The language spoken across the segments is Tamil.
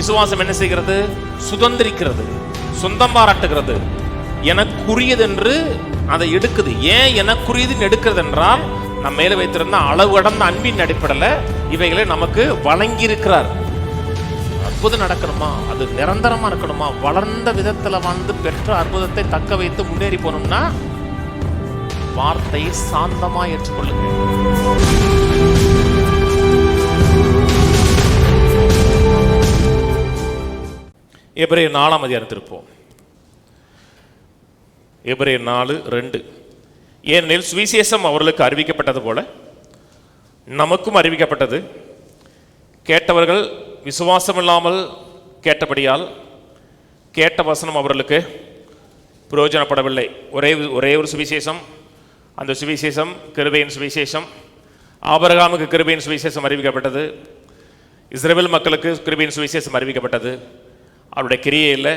விசுவாசம் என்ன செய்கிறது? சுதந்திரிக்கிறது, சொந்தம் பாராட்டுகிறது, எனக்குரியது என்று அதை எடுக்குது. ஏன் எனக்குரியதுன்னு எடுக்கிறது என்றால், நம்ம மேல வைத்திருந்த அளவு கடந்த அன்பின் அடிப்படையில் இவைகளை நமக்கு வழங்கி இருக்கிறார். அற்புதம் நடக்கணுமா, அது நிரந்தரமா இருக்கணுமா, வளர்ந்த விதத்துல வந்து பெற்ற அற்புதத்தை தக்க வைத்து முன்னேறி போனோம்னா வார்த்தையை சாந்தமா ஏற்றுக்கொள்ளுங்க. எபிரேயர் 4ஆம் அதிகாரத்திற்கு இருப்போம். எபிரேயர் 4:2. ஏனெனில் சுவிசேஷம் அவர்களுக்கு அறிவிக்கப்பட்டது போல நமக்கும் அறிவிக்கப்பட்டது. கேட்டவர்கள் விசுவாசம் இல்லாமல் கேட்டபடியால் கேட்ட வசனம் அவர்களுக்கு பிரயோஜனப்படவில்லை. ஒரே ஒரு சுவிசேஷம், அந்த சுவிசேஷம் கிருபையின் சுவிசேஷம். ஆபிரகாமுக்கு கிருபையின் சுவிசேஷம் அறிவிக்கப்பட்டது, இஸ்ரவேல் மக்களுக்கு கிருபையின் சுவிசேஷம் அறிவிக்கப்பட்டது. அவருடைய கிரியை இல்லை,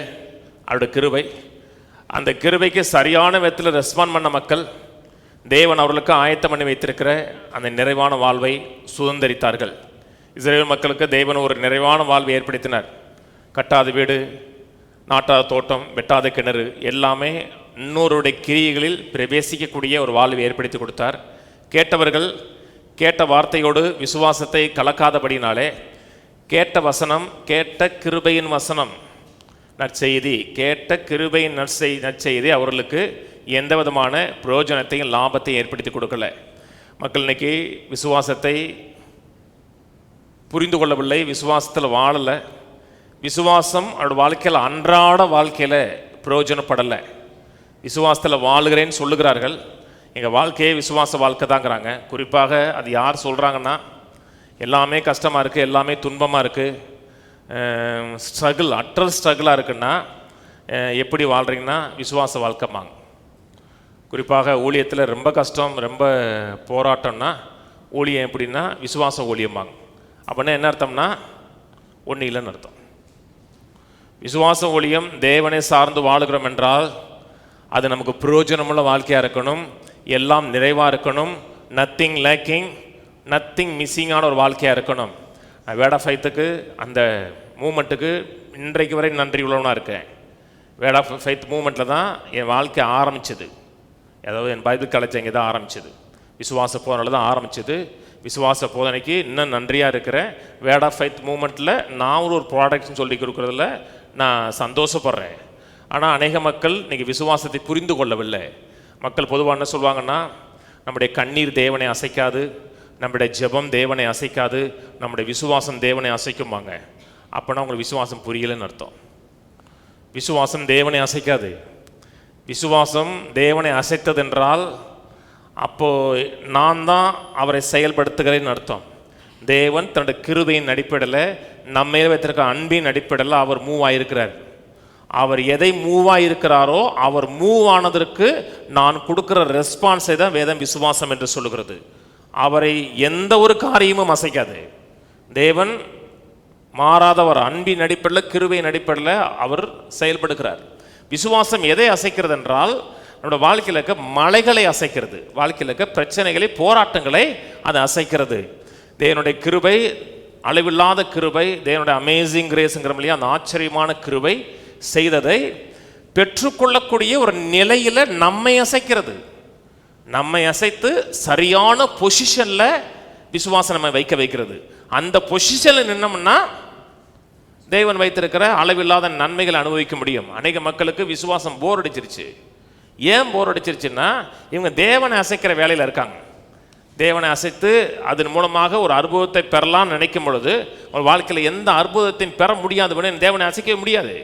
அவருடைய கிருபை. அந்த கிருபைக்கு சரியான விதத்தில் ரெஸ்பாண்ட் பண்ண மக்கள் தேவன் அவர்களுக்கு ஆயத்தம் பண்ணி வைத்திருக்கிற அந்த நிறைவான வாழ்வை சுதந்திரித்தார்கள். இஸ்ரவேல் மக்களுக்கு தேவன் ஒரு நிறைவான வாழ்வை ஏற்படுத்தினார். கட்டாத வீடு, நாட்டாத தோட்டம், வெட்டாத கிணறு எல்லாமே இன்னொருடைய கிரியைகளில் பிரவேசிக்கக்கூடிய ஒரு வாழ்வை ஏற்படுத்தி கொடுத்தார். கேட்டவர்கள் கேட்ட வார்த்தையோடு விசுவாசத்தை கலக்காதபடினாலே கேட்ட வசனம், கேட்ட கிருபையின் வசனம் நற்செய்தி, கேட்ட கிருபையின் நற்செய்தி அவர்களுக்கு எந்த விதமான பிரயோஜனத்தையும் லாபத்தையும் ஏற்படுத்தி கொடுக்கல. மக்கள் இன்னைக்கு விசுவாசத்தை புரிந்து கொள்ளவில்லை, விசுவாசத்தில் வாழலை. விசுவாசம் அவரோட வாழ்க்கையில் அன்றாட வாழ்க்கையில் பிரயோஜனப்படலை. விசுவாசத்தில் வாழுகிறேன்னு சொல்லுகிறார்கள், எங்கள் வாழ்க்கையே விசுவாச வாழ்க்கை தாங்கிறாங்க. குறிப்பாக அது யார் சொல்கிறாங்கன்னா, எல்லாமே கஷ்டமாக இருக்குது, எல்லாமே துன்பமாக இருக்குது, ஸ்ட்ரகிள், அட்டல் ஸ்ட்ரகிளாக இருக்குன்னா எப்படி வாழ்கிறீங்கன்னா விசுவாச வாழ்க்கைமாங்க. குறிப்பாக ஊழியத்தில் ரொம்ப கஷ்டம், ரொம்ப போராட்டம்னா ஊழியம் எப்படின்னா விசுவாச ஊழியமாங்க. அப்படின்னா என்ன அர்த்தம்னா ஒன்றும் இல்லைன்னு அர்த்தம். விசுவாச ஊழியம் தேவனை சார்ந்து வாழுகிறோம் என்றால் அது நமக்கு பிரயோஜனமுள்ள வாழ்க்கையாக இருக்கணும், எல்லாம் நிறைவாக இருக்கணும், நத்திங் லேக்கிங், நத்திங் மிஸ்ஸிங்கான ஒரு வாழ்க்கையாக இருக்கணும். வேர்ட் ஆஃப் ஃபெய்த்துக்கு, அந்த மூமெண்ட்டுக்கு இன்றைக்கு வரை நன்றி உள்ளவனாக இருக்கேன். வேர்ட் ஆஃப் ஃபெய்த் மூமெண்ட்டில் தான் என் வாழ்க்கை ஆரம்பிச்சது. அதாவது என் பைபிள் காலேஜ் அங்கே தான் ஆரம்பிச்சது, விசுவாச போதனையில் தான் ஆரம்பிச்சது. விசுவாச போதனைக்கு இன்னும் நன்றியாக இருக்கிறேன். வேர்ட் ஆஃப் ஃபெய்த் மூமெண்ட்டில் நான் ஒரு ப்ராடக்ட்னு சொல்லி கொடுக்குறதில்ல நான் சந்தோஷப்படுறேன். ஆனால் அநேக மக்கள் இன்றைக்கி விசுவாசத்தை புரிந்து கொள்ளவில்லை. மக்கள் பொதுவாக என்ன சொல்லுவாங்கன்னா, நம்முடைய கண்ணீர் தேவனை அசைக்காது, நம்முடைய ஜெபம் தேவனை அசைக்காது, நம்முடைய விசுவாசம் தேவனை அசைக்குமாங்க. அப்போனா உங்களுக்கு விசுவாசம் புரியலைன்னு அர்த்தம். விசுவாசம் தேவனை அசைக்காது. விசுவாசம் தேவனை அசைத்ததென்றால் அப்போது நான் தான் அவரை செயல்படுத்துகிறேன்னு அர்த்தம். தேவன் தன்னுடைய கிருபையின் அடிப்படையில் நம்ம வைத்திருக்க அன்பின் அடிப்படையில் அவர் மூவ் ஆகியிருக்கிறார். அவர் எதை மூவ் ஆகியிருக்கிறாரோ அவர் மூவ் ஆனதற்கு நான் கொடுக்குற ரெஸ்பான்ஸை தான் வேதம் விசுவாசம் என்று சொல்லுகிறது. அவரை எந்த ஒரு காரியமும் அசைக்காது. தேவன் மாறாதவர், அன்பின் அடிப்படையில் கிருபையின் அடிப்படையில் அவர் செயல்படுகிறார். விசுவாசம் எதை அசைக்கிறது என்றால் நம்முடைய வாழ்க்கையில் இருக்க மலைகளை அசைக்கிறது, வாழ்க்கையில் இருக்க பிரச்சனைகளை, போராட்டங்களை அது அசைக்கிறது. தேவனுடைய கிருபை, அளவில்லாத கிருபை, தேவனுடைய அமேசிங் கிரேஸ்ங்கிற இல்லையா, அந்த ஆச்சரியமான கிருபை செய்ததை பெற்றுக்கொள்ளக்கூடிய ஒரு நிலையில் நம்மை அசைக்கிறது. நம்மை அசைத்து சரியான பொசிஷனில் விசுவாசம் நம்ம வைக்கிறது. அந்த பொசிஷனில் நின்னோம்னா தேவன் வைத்திருக்கிற அளவில்லாத நன்மைகளை அனுபவிக்க முடியும். அநேக மக்களுக்கு விசுவாசம் போர் அடிச்சிருச்சு. ஏன் போர் அடிச்சிருச்சுன்னா, இவங்க தேவனை அசைக்கிற வேலையில் இருக்காங்க. தேவனை அசைத்து அதன் மூலமாக ஒரு அற்புதத்தை பெறலாம்னு நினைக்கும் பொழுது ஒரு வாழ்க்கையில் எந்த அற்புதத்தையும் பெற முடியாது. தேவனை அசைக்கவே முடியாது.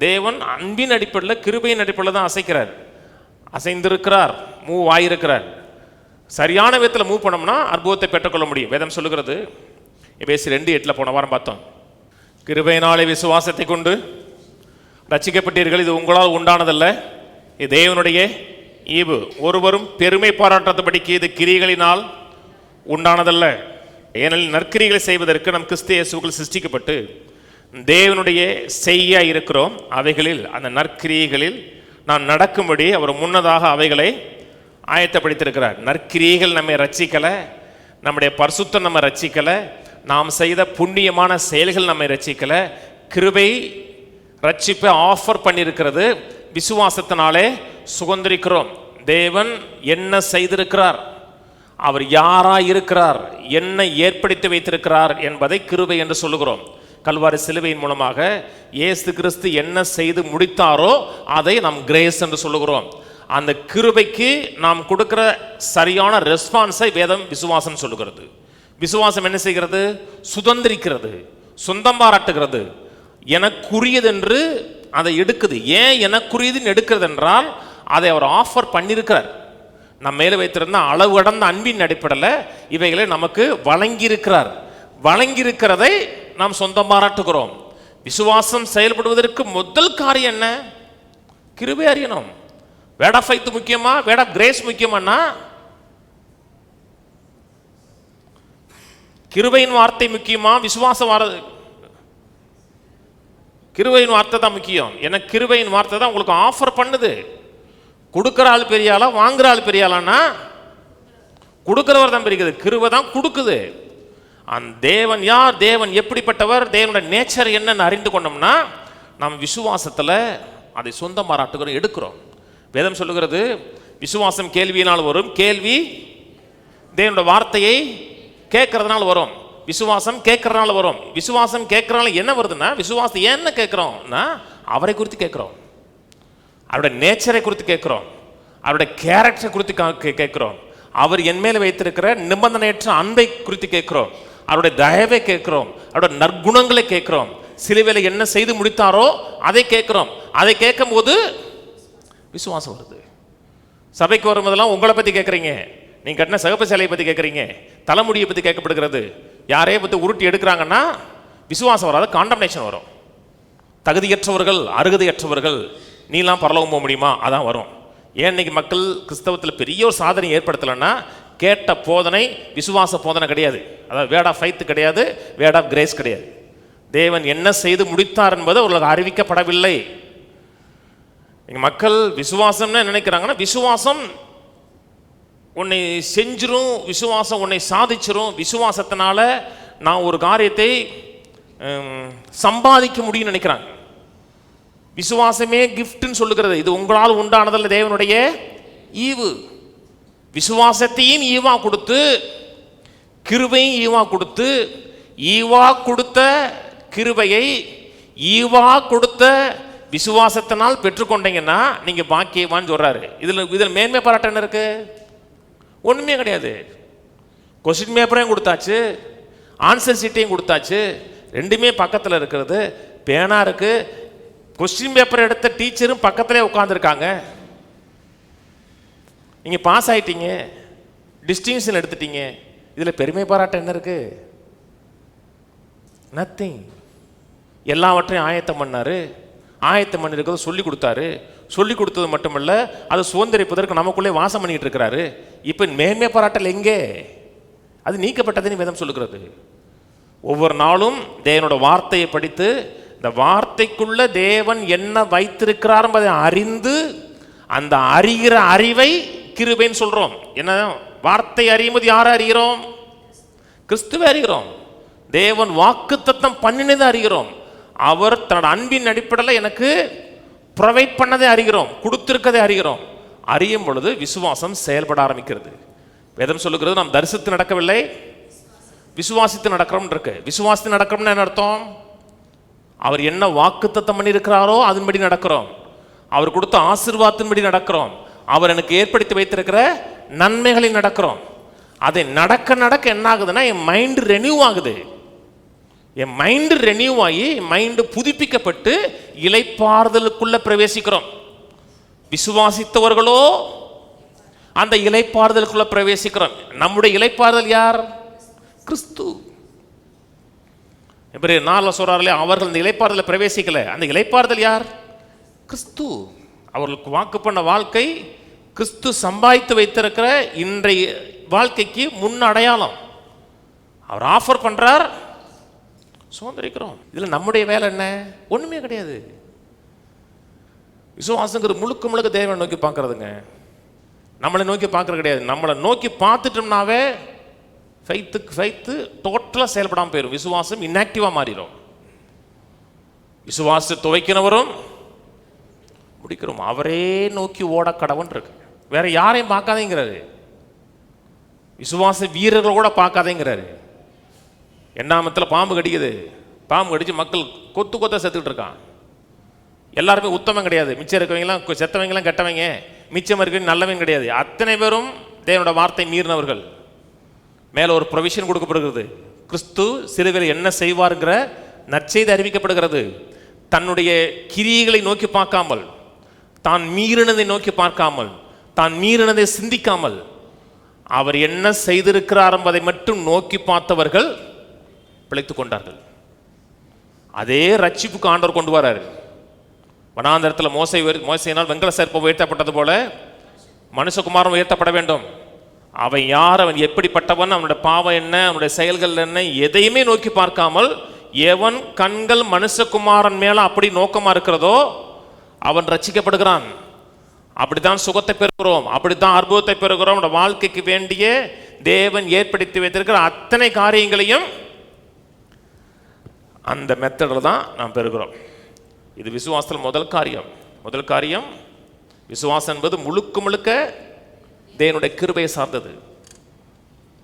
தேவன் அன்பின் அடிப்படையில் கிருபையின் அடிப்படையில் தான் அசைக்கிறார், அசைந்திருக்கிறார், மூவ் ஆகியிருக்கிறார். சரியான விதத்தில் மூவ் பண்ணோம்னா அற்புதத்தை பெற்றுக்கொள்ள முடியும். வேதம் சொல்லுகிறது, எபேசியர் 2:8 போன வாரம் பார்த்தோம், கிருபையினாலே விசுவாசத்தை கொண்டு ரட்சிக்கப்பட்டீர்கள், இது உங்களால் உண்டானதல்ல, இது தேவனுடைய ஈவு, ஒருவரும் பெருமை பாராட்டாதபடிக்கு இது கிரியைகளினால் உண்டானதல்ல. ஏனெனில் நற்கிரிகளை செய்வதற்கு நம் கிறிஸ்து இயேசுவுக்குள் சிருஷ்டிக்கப்பட்டு தேவனுடைய செய்ய இருக்கிறோம். அவைகளில், அந்த நற்கிரியைகளில் நான் நடக்கும்படி அவர் முன்னதாக அவைகளை ஆயத்தப்படுத்தியிருக்கிறார். நற்கிரியைகள் நம்மை ரட்சிக்கலை, நம்முடைய பரிசுத்தம் நம்ம ரட்சிக்கலை, நாம் செய்த புண்ணியமான செயல்கள் நம்மை ரட்சிக்கலை, கிருபை ரட்சிப்பை ஆஃபர் பண்ணியிருக்கிறது. விசுவாசத்தினாலே சுதந்திரிக்கிறோம். தேவன் என்ன செய்திருக்கிறார், அவர் யாராய் இருக்கிறார், என்ன ஏற்படுத்தி வைத்திருக்கிறார் என்பதை கிருபை என்று சொல்லுகிறோம். கல்வாரி சிலுவையின் மூலமாக இயேசு கிறிஸ்து என்ன செய்து முடித்தாரோ அதை நாம் கிரேஸ் என்று சொல்லுகிறோம். அந்த கிருபைக்கு நாம் கொடுக்கிற சரியான ரெஸ்பான்ஸை வேதம் விசுவாசம் சொல்லுகிறது. விசுவாசம் என்ன செய்கிறது? சுதந்திரிக்கிறது, சொந்தம் பாராட்டுகிறது, எனக்குரியது என்று அதை எடுக்குது. ஏன் எனக்குரியதுன்னு எடுக்கிறது என்றால் அதை அவர் ஆஃபர் பண்ணியிருக்கிறார். நம்ம மேலே வைத்திருந்த அளவு கடந்த அன்பின் அடிப்படையில் இவைகளை நமக்கு வழங்கியிருக்கிறார். வழங்கியிருக்கிறதை நாம் சொந்தம் பாராட்டுகிறோம். விசுவாசம் செயல்படுவதற்கு முதல் காரியம் என்ன? கிருபை அறியணும். வேர்ட் ஆஃப் ஃபெய்த் முக்கியமா, வேர்ட் ஆஃப் கிரேஸ் முக்கியமானா? கிருபையின் வார்த்தை முக்கியமா, விசுவாச வார்த்தை? கிருபையின் வார்த்தை தான் முக்கியம். ஏன்னா கிருபையின் வார்த்தை தான் உங்களுக்கு ஆஃபர் பண்ணுது. கொடுக்குற ஆள் பெரிய ஆளா, வாங்குற ஆள் பெரிய ஆளானா? கொடுக்கிறவர் தான் பெரிய. கிருபை தான் கொடுக்குது. அந்த தேவன் யார், தேவன் எப்படிப்பட்டவர், தேவனுடைய நேச்சர் என்னன்னு அறிந்து கொண்டோம்னா நாம் விசுவாசத்தில் அதை சொந்தம் பாராட்டுகிறோம், எடுக்கிறோம். வேதம் சொல்லுகிறது விசுவாசம் கேள்வியினால் வரும், கேள்வி தேவனுடைய வார்த்தையை கேட்கறதுனால வரும். விசுவாசம் கேட்கறதுனால வரும். விசுவாசம் கேட்கறதுனால என்ன வருதுன்னா, விசுவாசம் என்ன கேட்கிறோம்னா அவரை குறித்து கேட்கிறோம், அவருடைய நேச்சரை குறித்து கேட்கிறோம், அவருடைய கேரக்டரை குறித்து கேட்கிறோம், அவர் என் மேலே வைத்திருக்கிற நிபந்தனையற்ற அன்பை குறித்து கேட்கிறோம், அவருடைய தயவை கேட்கிறோம், அவருடைய நற்குணங்களை கேட்கிறோம், சிலுவையில் என்ன செய்து முடித்தாரோ அதை கேட்கிறோம். அதை கேட்கும் போது விசுவாசம் வருது. சபைக்கு வரும்போதெல்லாம் உங்களை பற்றி கேட்குறீங்க, நீங்கள் கட்டின சகப்பு சிலையை பற்றி கேட்குறீங்க, தலைமுடியை பற்றி கேட்கப்படுகிறது. யாரையே பற்றி உருட்டி எடுக்கிறாங்கன்னா விசுவாசம் வராது, காண்டம்னேஷன் வரும். தகுதியற்றவர்கள், அருகதையற்றவர்கள், நீலாம் பரலோகம் போக முடியுமா, அதான் வரும். ஏன் இன்னைக்கு மக்கள் கிறிஸ்தவத்தில் பெரிய ஒரு சாதனை ஏற்படுத்தலைன்னா கேட்ட போதனை விசுவாச போதனை கிடையாது. அதாவது வேர்ட் ஆஃப் ஃபெய்த் கிடையாது, வேர்ட் ஆஃப் கிரேஸ் கிடையாது. தேவன் என்ன செய்து முடித்தார் என்பது அவர்களுக்கு அறிவிக்கப்படவில்லை. மக்கள் விசுவாசம்னு நினைக்கிறாங்கன்னா விசுவாசம் உன்னை செஞ்சிரும், விசுவாசம் உன்னை சாதிச்சிரும், விசுவாசத்தினால நான் ஒரு காரியத்தை சம்பாதிக்க முடியும்னு நினைக்கிறாங்க. விசுவாசமே கிஃப்ட்னு சொல்லுகிறது. இது உங்களால் உண்டானதில்லை, தேவனுடைய ஈவு. விசுவாசத்தையும் ஈவா கொடுத்து, கிருபையும் ஈவா கொடுத்து, ஈவா கொடுத்த கிருபையை ஈவா கொடுத்த விசுவாசத்தினால் பெற்றுக்கொண்டீங்கன்னா நீங்க பாக்கியவான்னு சொல்றாரு. இதில் மேன்மை பாராட்ட என்ன இருக்கு? ஒண்ணுமே கிடையாது. கொஸ்டின் பேப்பரையும் கொடுத்தாச்சு, ஆன்சர் சீட்டையும் கொடுத்தாச்சு, ரெண்டுமே பக்கத்தில் இருக்கிறது. பேனா இருக்கு, கொஸ்டின் பேப்பர் எடுத்த டீச்சரும் பக்கத்திலே உட்காந்துருக்காங்க. நீங்கள் பாஸ் ஆகிட்டீங்க, டிஸ்டிங்ஷன் எடுத்துட்டீங்க. இதில் பெருமை பாராட்ட என்ன இருக்கு? நத்திங். எல்லாவற்றையும் ஆயத்தம் பண்ணாரு, ஆயத்தம் பண்ணிருக்கிறத சொல்லி கொடுத்தாரு. சொல்லி கொடுத்தது மட்டுமல்ல, அதை சுதந்திரிப்பதற்கு நமக்குள்ளே வாசம் பண்ணிட்டு இருக்கிறாரு. இப்போ மேன்மை பாராட்டல் எங்கே? அது நீக்கப்பட்டதுன்னு வேதம் சொல்லுகிறது. ஒவ்வொரு நாளும் தேவனோட வார்த்தையை படித்து இந்த வார்த்தைக்குள்ள தேவன் என்ன வைத்திருக்கிறார் என்பதை அறிந்து, அந்த அறிகிற அறிவை கிருபைன்னு சொல்றோம். என்ன வார்த்தை அறியும் போது யாரை அறிகிறோம்? கிறிஸ்துவை அறிகிறோம். தேவன் வாக்குத்தத்தம் பண்ணினதை அறிகிறோம். அவர் தன்னோட அன்பின் அடிப்படையில் எனக்கு ப்ரொவைட் பண்ணதை அறிகிறோம், கொடுத்திருக்கதை அறிகிறோம். அறியும் பொழுது விசுவாசம் செயல்பட ஆரம்பிக்கிறது. வேதம் சொல்லுகிறது நாம் தரிசித்து நடக்கவில்லை, விசுவாசித்து நடக்கிறோம் இருக்கு. விசுவாசித்து நடக்கிறோம்னு என்ன அர்த்தம்? அவர் என்ன வாக்குத்தத்தம் பண்ணியிருக்கிறாரோ அதன்படி நடக்கிறோம், அவர் கொடுத்த ஆசீர்வாதத்தின்படி நடக்கிறோம், அவர் எனக்கு ஏற்படுத்தி வைத்திருக்கிற நன்மைகளில் நடக்கிறோம். அதை நடக்க நடக்க என்ன ஆகுதுன்னா என் மைண்டு ரெனியூ ஆகுது. என் மைண்டு ரெனியூ ஆகி மைண்டு புதுப்பிக்கப்பட்டு இளைப்பாறுதலுக்குள்ள பிரவேசிக்கிறோம். விசுவாசித்தவர்களோ அந்த இளைப்பாறுதலுக்குள்ள பிரவேசிக்கிறோம். நம்முடைய இளைப்பாறுதல் யார்? கிறிஸ்து. எபிரேயர் 4 சொல்றார்களே, அவர்கள் இந்த இளைப்பாறுதலை பிரவேசிக்கல. அந்த இளைப்பாறுதல் யார்? கிறிஸ்து. அவர்களுக்கு வாக்கு பண்ண வாழ்க்கை கிறிஸ்து சம்பாதித்து வைத்திருக்கிற இன்றைய வாழ்க்கைக்கு முன் அடையாளம். அவர் ஆஃபர் பண்றார், சுதந்திரிக்கிறோம். இதுல நம்முடைய வேலை என்ன? ஒண்ணுமே கிடையாது. விசுவாசங்கிறது முழுக்க முழுக்க தேவனை நோக்கி பார்க்கறதுங்க, நம்மளை நோக்கி பார்க்கறது கிடையாது. நம்மளை நோக்கி பார்த்துட்டோம்னாவே ஃபெய்த்து டோட்டலாக செயல்படாமல் போயிடும். விசுவாசம் இன்ஆக்டிவாக மாறிடும். விசுவாசத்தை துவைக்கிறவரும் முடிக்கிறோம் அவரே நோக்கி ஓட கடவன் இருக்கு. வேற யாரையும் பார்க்காதேங்கிறாரு. விசுவாச வீரர்கள் கூட பார்க்காதேங்கிறாரு. எண்ணாமத்தில் பாம்பு கடிக்குது, பாம்பு கடிச்சு மக்கள் கொத்து கொத்த செத்துக்கிட்டு இருக்கான். எல்லாருமே உத்தமம் கிடையாது, மிச்சம் இருக்கவங்கலாம் செத்தவங்கலாம் கெட்டவங்க, மிச்சம் இருக்க நல்லவங்க கிடையாது. அத்தனை பேரும் தேவனோட வார்த்தை மீறினவர்கள். மேலே ஒரு ப்ரொவிஷன் கொடுக்கப்படுகிறது. கிறிஸ்து சிலுவையில் என்ன செய்வார்ங்கிற நற்செய்தி அறிவிக்கப்படுகிறது. தன்னுடைய கிரியைகளை நோக்கி பார்க்காமல், தான் மீறினதை நோக்கி பார்க்காமல், தான் மீறினதை சிந்திக்காமல், அவர் என்ன செய்திருக்கிறார் என்பதை மட்டும் நோக்கி பார்த்தவர்கள் பிழைத்துக் கொண்டார்கள். அதே ரட்சிப்புக்கு ஆண்டவர் கொண்டு வராரு. வனாந்தரத்தில் மோசையினால் வெங்கல சர்ப்பம் உயர்த்தப்பட்டது போல மனுஷகுமாரன் உயர்த்தப்பட வேண்டும். அவன் யார், அவன் எப்படிப்பட்டவன், அவனுடைய பாவம் என்ன, அவனுடைய செயல்கள் என்ன, எதையுமே நோக்கி பார்க்காமல் எவன் கண்கள் மனுஷகுமாரன் மேல அப்படி நோக்கமா இருக்கிறதோ அவன் ரட்சிக்கப்படுகிறான். அப்படித்தான் சுகத்தை பெறுகிறோம், அப்படித்தான் அற்புதத்தை பெறுகிறோம். வாழ்க்கைக்கு வேண்டிய தேவன் ஏற்படுத்தி வைத்திருக்கிற அத்தனை காரியங்களையும் அந்த மெத்தடில் தான் நாம் பெறுகிறோம். இது விசுவாசத்தில் முதல் காரியம். விசுவாசம் என்பது முழுக்க முழுக்க தேவனுடைய கிருபையை சார்ந்தது,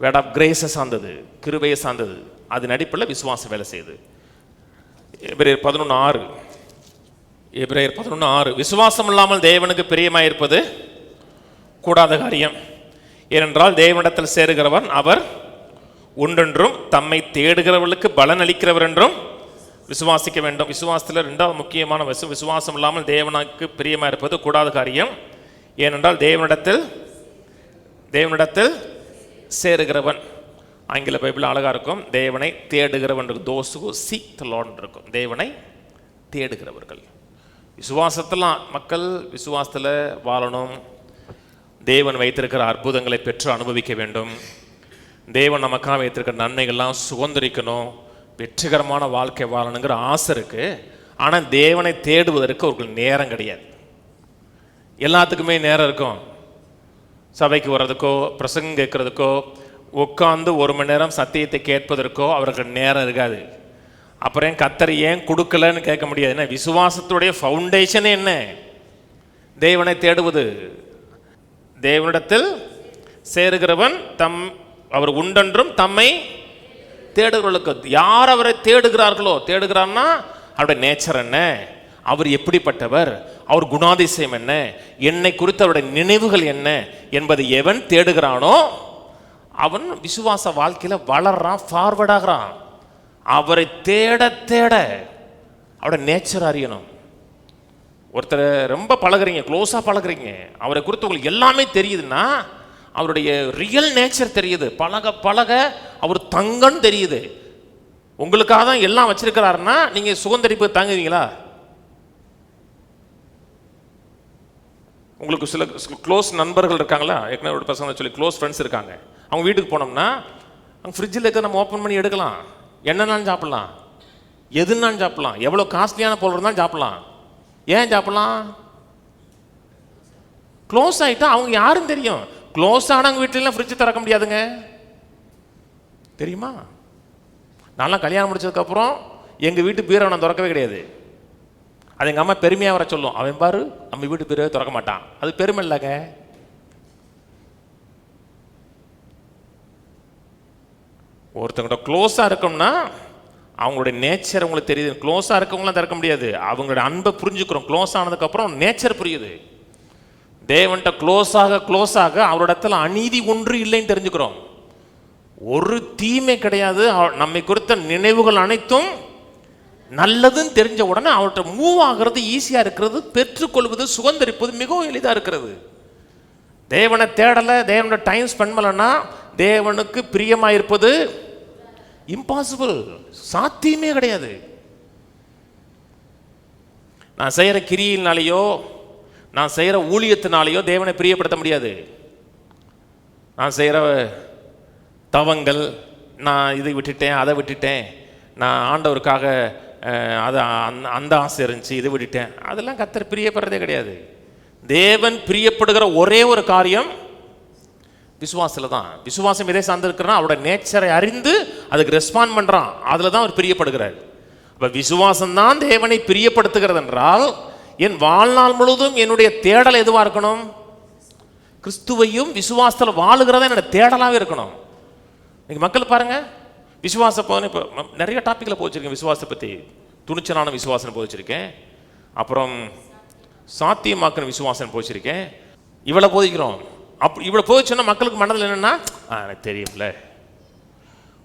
வேர்ட் ஆஃப் கிரேஸை சார்ந்தது, கிருபையை சார்ந்தது. அதன் அடிப்படையில் விசுவாசம் வேலை செய்யுது. எபிரேயர் 11:6 விசுவாசம் இல்லாமல் தேவனுக்கு பிரியமாயிருப்பது கூடாத காரியம். ஏனென்றால் தேவனிடத்தில் சேருகிறவன் அவர் உண்டென்றும் தம்மை தேடுகிறவர்களுக்கு பலன் அளிக்கிறவர் என்றும் விசுவாசிக்க வேண்டும். விசுவாசத்தில் ரெண்டாவது முக்கியமான விசுவாசம் இல்லாமல் தேவனுக்கு பிரியமாக இருப்பது கூடாத காரியம். ஏனென்றால் தேவனிடத்தில் சேருகிறவன். ஆங்கில பைபிள் அழகா இருக்கும், தேவனை தேடுகிறவன் இருக்கும். those who seek the Lord இருக்கும், தேவனை தேடுகிறவர்கள். விசுவாசத்தில் மக்கள் விசுவாசத்தில் வாழணும். தேவன் வைத்திருக்கிற அற்புதங்களை பெற்று அனுபவிக்க வேண்டும். தேவன் நமக்காக வைத்திருக்கிற நன்மைகள்லாம் சுதந்திரிக்கணும், வெற்றிகரமான வாழ்க்கை வாழணுங்கிற ஆசை இருக்கு. ஆனால் தேவனை தேடுவதற்கு அவர்களுக்கு நேரம் கிடையாது. எல்லாத்துக்குமே நேரம் இருக்கும். சபைக்கு வர்றதுக்கோ, பிரசங்கம் கேட்கறதுக்கோ, உட்காந்து 1 மணி நேரம் சத்தியத்தை கேட்பதற்கோ அவருக்கு நேரம் இருக்காது. அப்புறம் கர்த்தர் ஏன் கொடுக்கலன்னு கேட்க முடியாது. என்ன, விசுவாசத்துடைய ஃபவுண்டேஷன் என்ன? தேவனை தேடுவது. தேவனிடத்தில் சேருகிறவன் அவர் உண்டென்றும் தம்மை தேடுகிறவர்களுக்கு. யார் அவரை தேடுகிறார்னா அவருடைய நேச்சர் என்ன, அவர் எப்படிப்பட்டவர், அவர் குணாதிசயம் என்ன, என்னை குறித்து அவருடைய நினைவுகள் என்ன என்பதை எவன் தேடுகிறானோ அவன் விசுவாச வாழ்க்கையில் வளர்றான், ஃபார்வர்ட் ஆகிறான். அவரை தேட தேட அவருடைய நேச்சர் அறியணும். ஒருத்தர் ரொம்ப பழகுறீங்க, க்ளோஸாக பழகுறீங்க, அவரை குறித்து உங்களுக்கு எல்லாமே தெரியுதுன்னா அவருடைய ரியல் நேச்சர் தெரியுது. பழக பழக அவர் தங்கன்னு தெரியுது. உங்களுக்காக தான் எல்லாம் வச்சிருக்கிறாருன்னா நீங்கள் சுதந்திரிப்பு தாங்குவீங்களா? உங்களுக்கு சில க்ளோஸ் நண்பர்கள் இருக்காங்களா, ஏற்கனவே ஒரு பசங்க சொல்லி க்ளோஸ் ஃப்ரெண்ட்ஸ் இருக்காங்க. அவங்க வீட்டுக்கு போனோம்னா அவங்க ஃப்ரிட்ஜில் இருக்க நம்ம ஓப்பன் பண்ணி எடுக்கலாம். என்னன்னாலும் சாப்பிட்லாம், எதுனாலும் சாப்பிட்லாம், எவ்வளோ காஸ்ட்லியான பொருள் இருந்தாலும் சாப்பிட்லாம். ஏன் சாப்பிட்லாம்? க்ளோஸ் ஆகிட்டா அவங்க யாரும் தெரியும். க்ளோஸ் ஆனவங்க வீட்டிலலாம் ஃப்ரிட்ஜ் திறக்க முடியாதுங்க, தெரியுமா? நான்லாம் கல்யாணம் முடிச்சதுக்கப்புறம் எங்கள் வீட்டு பீரவை நான் திறக்கவே கிடையாது. அது எங்கள் அம்மா பெருமையாக வர சொல்லும், அவன் பாரு நம்ம வீட்டு பீரவை திறக்க மாட்டான். அது பெருமை இல்லைங்க. ஒருத்தங்கிட்ட க்ளோஸாக இருக்கோம்னா அவங்களுடைய நேச்சர் உங்களுக்கு தெரியுது. க்ளோஸாக இருக்கவங்களாம் திறக்க முடியாது. அவங்களுடைய அன்பை புரிஞ்சுக்கிறோம். க்ளோஸ் ஆனதுக்கப்புறம் நேச்சர் புரியுது. தேவன்கிட்ட க்ளோஸாக அவரோடத்துல அநீதி ஒன்று இல்லைன்னு தெரிஞ்சுக்கிறோம். ஒரு தீமை கிடையாது. நம்மை குறித்த நினைவுகள் அனைத்தும் நல்லதுன்னு தெரிஞ்ச உடனே அவர்கிட்ட மூவ் ஆகிறது ஈஸியாக இருக்கிறது, பெற்றுக்கொள்வது, சுதந்திரிப்பது மிகவும் எளிதாக இருக்கிறது. தேவனை தேடலை, தேவனோட டைம் ஸ்பெண்ட் பண்ணலன்னா தேவனுக்கு பிரியமாக இருப்பது இம்பாசிபிள், சாத்தியமே கிடையாது. நான் செய்கிற கிரியினாலேயோ நான் செய்கிற ஊழியத்தினாலேயோ தேவனை பிரியப்படுத்த முடியாது. நான் செய்கிற தவங்கள், நான் இதை விட்டுட்டேன் அதை விட்டுட்டேன், நான் ஆண்டவருக்காக அதை அந்த ஆசை இருந்துச்சு இதை விட்டுட்டேன், அதெல்லாம் கர்த்தர் பிரியப்படுறதே கிடையாது. தேவன் பிரியப்படுகிற ஒரே ஒரு காரியம் விசுவாசத்தில் தான். விசுவாசம் எதை சார்ந்திருக்கிறனா அவரோட நேச்சரை அறிந்து அதுக்கு ரெஸ்பாண்ட் பண்ணுறான், அதில் தான் அவர் பிரியப்படுகிறார். அப்ப விசுவாசம்தான் தேவனை பிரியப்படுத்துகிறது என்றால் என் வாழ்நாள் முழுவதும் என்னுடைய தேடல் எதுவா இருக்கணும்? கிறிஸ்துவையும் விசுவாசத்தில் வாழுகிறதா என்னோட தேடலாகவே இருக்கணும். இன்னைக்கு மக்கள் பாருங்க, விசுவாச இப்போ நிறைய டாப்பிக்கில் போச்சிருக்கேன். விசுவாசத்தை பற்றி துணிச்சலான விசுவாசம் போதிச்சிருக்கேன், அப்புறம் சாத்தியமாக்கின விசுவாசம் போச்சிருக்கேன். இவ்வளோ போதிக்கிறோம். இவ்வளோ போதிச்சோன்னா மக்களுக்கு மனதில் என்னென்னா, எனக்கு தெரியும்ல.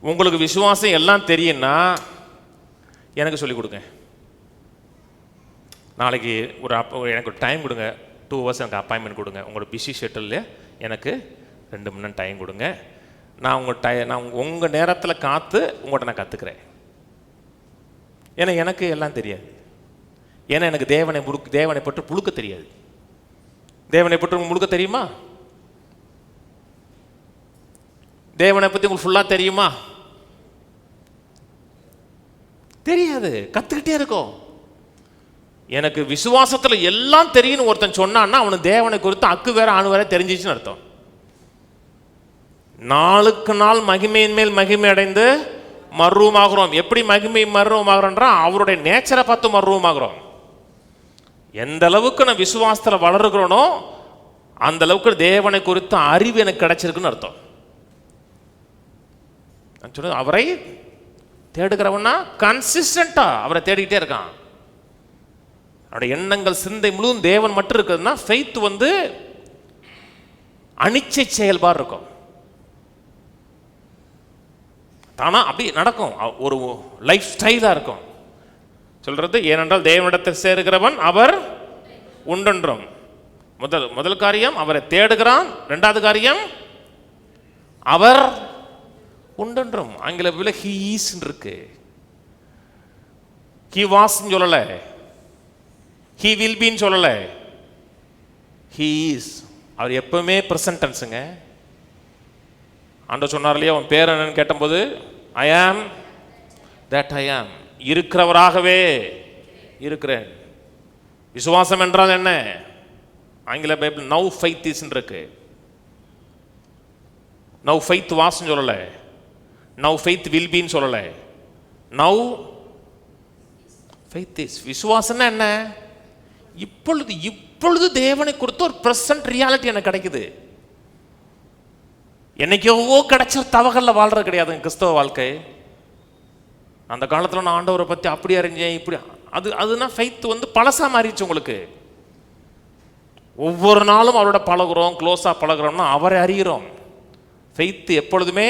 உங்களுக்கு விசுவாசம் எல்லாம் தெரியும்னா எனக்கு சொல்லிக் கொடுங்க. நாளைக்கு எனக்கு ஒரு டைம் கொடுங்க, 2 hours எனக்கு அப்பாயின்மெண்ட் கொடுங்க. உங்களோட பிஸி ஷெட்யூலில் எனக்கு 2 மணி நேரம் டைம் கொடுங்க. நான் உங்கள் நேரத்தில் காத்து உங்கள்கிட்ட நான் கற்றுக்கிறேன். ஏன்னா எனக்கு எல்லாம் தெரியாது. ஏன்னா எனக்கு தேவனை பற்றி புழுக்க தெரியாது. தேவனை பற்றி உங்களுக்கு முழுக்க தெரியுமா? தேவனை பற்றி உங்களுக்கு ஃபுல்லாக தெரியுமா? தெரியாது. கற்றுக்கிட்டே இருக்கோம். எனக்கு விசுவாசத்தில் எல்லாம் தெரியும்னு ஒருத்தன் சொன்னான்னா அவனுக்கு தேவனை குறித்து அக்கு வேற அணு வேற தெரிஞ்சிச்சுன்னு அர்த்தம். நாளுக்கு நாள் மகிமையின் மேல் மகிமை அடைந்து மர்வமாகிறோம். எப்படி மகிமை மர்வமாகிறோன்றா அவருடைய நேச்சரை பார்த்து மர்வமாகிறோம். எந்த அளவுக்கு நான் விசுவாசத்தில் வளருகிறோனோ அந்த அளவுக்கு தேவனை குறித்து அறிவு எனக்கு கிடைச்சிருக்குன்னு அர்த்தம். நான் சொன்னது, அவரை தேடுகிறவனா கன்சிஸ்டண்டா அவரை தேடிக்கிட்டே இருக்கான். அவருடைய எண்ணங்கள் சிந்தை முழுவதும் தேவன் மட்டும் இருக்குதுன்னா ஃபெய்த் அனிச்சை செயல்பாடு இருக்கும். தானா அப்படி நடக்கும். ஒரு லைஃப் ஸ்டைலாக இருக்கும். சொல்றது ஏனென்றால் தேவனிடத்தில் சேருகிறவன் அவர் உண்டென்றும். முதல் காரியம் அவரை தேடுகிறான். 2வது காரியம் அவர் உண்டென்றும். ஆங்கில ஹி ஈஸ் இருக்கு. ஹி வாஸ்ன்னு சொல்லலை, ஹி வில் பின்னு சொல்லலை, ஹி ஈஸ். அவர் எப்பவுமே பிரசன்ட் டென்ஸுங்க. ஆண்டவர் சொன்னார் இல்லையா, அவன் பேர் என்னன்னு கேட்டபோது ஐ ஆம் தட் ஐ ஆம். இருக்கிறவராகவே இருக்கிறேன். விசுவாசம் என்றால் என்ன? ஆங்கில பைபிள் நவ் ஃபெய்த் இஸ் இருக்கு. நவ் ஃபெய்த் வாஸ்ன்னு சொல்லலை, நவ் ஃபெய்த் வில் பின்னு சொல்லலை, நவ் ஃபெய்த் இஸ். விசுவாசம்னா என்ன? இப்பொழுது தேவனை குறித்து ஒரு பிரசன்ட் ரியாலிட்டி எனக்கு கிடைக்குது. என்னைக்கோ கிடைச்ச தவகல்ல வாழ்றது கிடையாது கிறிஸ்தவ வாழ்க்கை. அந்த காலத்தில் நான் ஆண்டவரை பற்றி அப்படி அறிஞ்சேன் இப்படி அதுனா ஃபெய்த் பழசா மாறிடுச்சு உங்களுக்கு. ஒவ்வொரு நாளும் அவரோட பழகுறோம், க்ளோஸாக பழகுறோம்னா அவரை அறிகிறோம். ஃபெய்த் எப்பொழுதுமே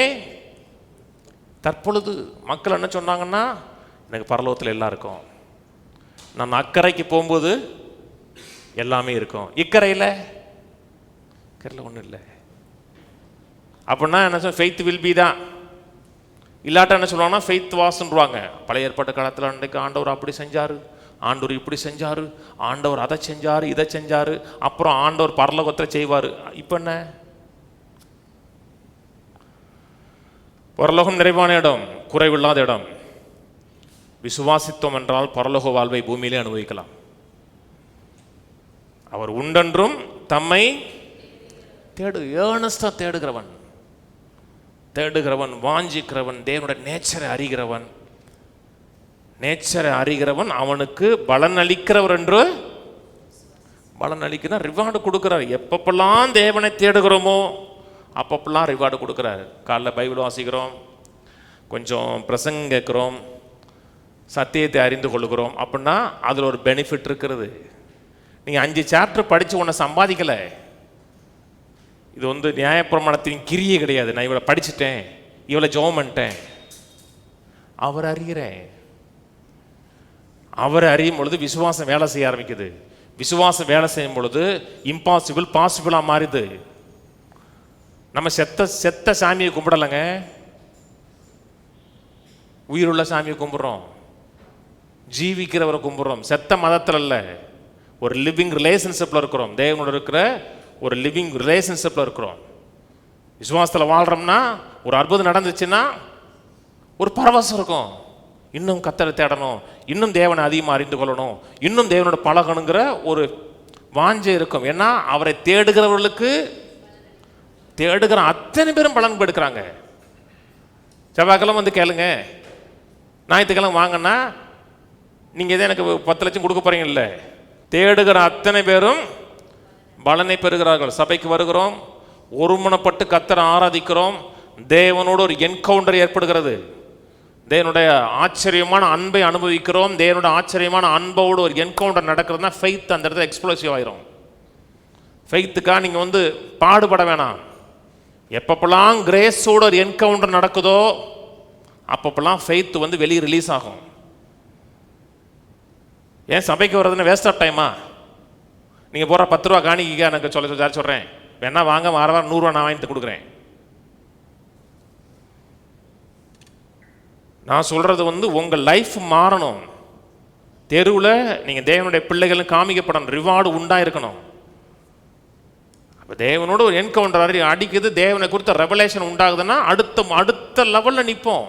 தற்பொழுது. மக்கள் என்ன சொன்னாங்கன்னா, எனக்கு பரலோகத்தில் எல்லாம் இருக்கும், நான் அக்கறைக்கு போகும்போது எல்லாமே இருக்கும், இக்கரையில் ஒன்றும் இல்லை அப்படின்னா என்ன சொல், ஃபெய்த் வில் பி தான். இல்லாட்டா என்ன சொல்லுவாங்கன்னா ஃபெய்த் வாஸ்ன்னுவாங்க. பழைய ஏற்பாட்டு காலத்தில் அன்றைக்கு ஆண்டவர் அப்படி செஞ்சார், ஆண்டவர் இப்படி செஞ்சார், ஆண்டவர் அதை செஞ்சார் இதை செஞ்சார், அப்புறம் ஆண்டவர் பரலோகத்தில் செய்வார். இப்போ என்ன? பரலோகம் நிறைவான இடம், குறைவில்லாத இடம். விசுவாசித்தோம் என்றால் பரலோக வாழ்வை பூமியிலே அனுபவிக்கலாம். அவர் உண்டென்றும் தம்மை ஏர்னஸ்டா தேடுகிறவன், வாஞ்சிக்கிறவன், தேவனுடைய நேச்சரை அறிகிறவன் அவனுக்கு பலன் அளிக்கிறவர் என்று பலன் அளிக்கிறார், ரிவார்டு கொடுக்கிறார். எப்பப்பெல்லாம் தேவனை தேடுகிறோமோ அப்பப்பெல்லாம் ரிவார்டு கொடுக்குறாரு. காலைல பைபிள் வாசிக்கிறோம், கொஞ்சம் பிரசங்கம் கேட்குறோம், சத்தியத்தை அறிந்து கொள்ளுகிறோம் அப்படின்னா அதில் ஒரு பெனிஃபிட் இருக்கிறது. நீங்கள் 5 சாப்டர் படித்து ஒன்றை சம்பாதிக்கலை. இது நியாயப்பிரமாணத்தின் கிரியே கிடையாது. நான் இவளை படிச்சுட்டேன், இவளை ஜெபம் பண்ணிட்டேன். அவர் அறிகிறேன். அவரை அறியும் பொழுது விசுவாசம் வேலை செய்ய ஆரம்பிக்குது. விசுவாசம் வேலை செய்யும் பொழுது இம்பாசிபிள் பாசிபிளாக மாறுது. நம்ம செத்த சாமியை கும்பிடலைங்க, உயிருள்ள சாமியை கும்பிட்றோம், ஜீவிக்கிறவரை கும்பிட்றோம். செத்த மதத்தில் இல்லை, ஒரு லிவிங் ரிலேஷன்ஷிப்பில் இருக்கிறோம். தேவனோட இருக்கிற ஒரு லிவிங் ரிலேஷன்ஷிப்பில் இருக்கிறோம். விசுவாசத்தில் வாழ்கிறோம்னா ஒரு அற்புதம் நடந்துச்சுன்னா ஒரு பரவசம் இருக்கும். இன்னும் கர்த்தரை தேடணும், இன்னும் தேவனை அதிகமாக அறிந்து கொள்ளணும், இன்னும் தேவனோட பழகணுங்கிற ஒரு வாஞ்சை இருக்கும். ஏன்னா அவரை தேடுகிற அத்தனை பேரும் பலன் எடுக்கிறாங்க. செவ்வாய்க்கிழமை கேளுங்க, ஞாயிற்றுக்கிழமை வாங்கன்னா நீங்கள் எதை எனக்கு 10 லட்சம் கொடுக்க போகிறீங்கல்ல, தேடுகிற அத்தனை பேரும் பலனை பெறுகிறார்கள். சபைக்கு வருகிறோம், ஒருமனப்பட்டு கர்த்தரை ஆராதிக்கிறோம், தேவனோடு ஒரு என்கவுண்டர் ஏற்படுகிறது, தேவனுடைய ஆச்சரியமான அன்பை அனுபவிக்கிறோம், தேவனுடைய ஆச்சரியமான அன்போடு ஒரு என்கவுண்டர் நடக்கிறதுனா ஃபெய்த் அந்த இடத்துல எக்ஸ்ப்ளோசிவ் ஆயிரும். ஃபெய்த்துக்காக நீங்கள் பாடுபட வேணாம். எப்பப்பெல்லாம் கிரேஸோட ஒரு என்கவுண்டர் நடக்குதோ அப்பப்பெல்லாம் ஃபெய்த் வெளியே ரிலீஸ் ஆகும். ஏன் சபைக்கு வர்றதுன்னு வேஸ்ட் ஆஃப் டைமா? நீங்கள் போகிற 10 ரூபா காணிக்க எனக்கு சொல்கிறேன், வேணா வாங்க, வார வாரம் 100 ரூபா நான் வாங்கிட்டு கொடுக்குறேன். நான் சொல்கிறது உங்கள் லைஃப் மாறணும். தெருவில் நீங்கள் தேவனுடைய பிள்ளைகளும் காமிக்கப்படணும், ரிவார்டு உண்டாயிருக்கணும். அப்போ தேவனோட ஒரு என்கவுண்டர் அடிக்குது, தேவனை குறித்த ரெவலேஷன் உண்டாகுதுன்னா அடுத்த லெவலில் நிற்போம்.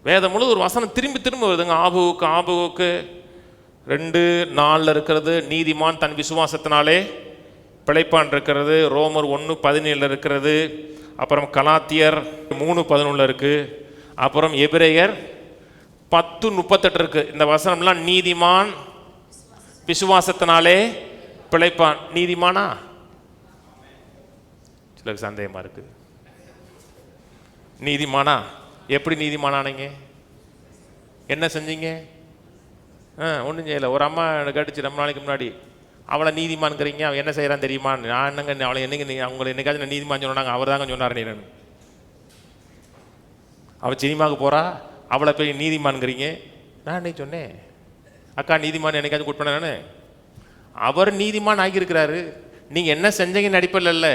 வேதம் முழு ஒரு வசனம் திரும்பி வருதுங்க. ஆபுக்கு 2:4 இருக்கிறது, நீதிமான் தன் விசுவாசத்தினாலே பிழைப்பான் இருக்கிறது. ரோமர் 1:17 இருக்கிறது. அப்புறம் கலாத்தியர் 3:11 இருக்கு. அப்புறம் எபிரேயர் 10:38 இருக்கு. இந்த வசனம்லாம் நீதிமான் விசுவாசத்தினாலே பிழைப்பான். நீதிமானா? சிலருக்கு சந்தேகமா இருக்கு. நீதிமானா? எப்படி நீதிமானானீங்க? என்ன செஞ்சீங்க? ஒன்றும் செய்யலை. ஒரு அம்மா எனக்கு அடிச்சு ரொம்ப நாளைக்கு முன்னாடி, அவளை நீதிமான்ங்கிறீங்க, அவன் என்ன செய்கிறான்னு தெரியுமா? நான் என்னங்க அவளை என்னங்க அவங்களை என்னைக்காச்சும் நான் நீதிமான் சொன்னாங்க? அவர் தாங்க சொன்னார். நான் அவள் சினிமாவுக்கு போகிறா, அவளை போய் நீதிமான்ங்கிறீங்க. நான் என்னை சொன்னேன், அக்கா நீதிமான் என்னைக்காச்சும் கூட்டு பண்ண? நான் அவர் நீதிமான் ஆகியிருக்கிறாரு. நீங்கள் என்ன செஞ்சீங்கன்னு அடிப்படையில் இல்லை,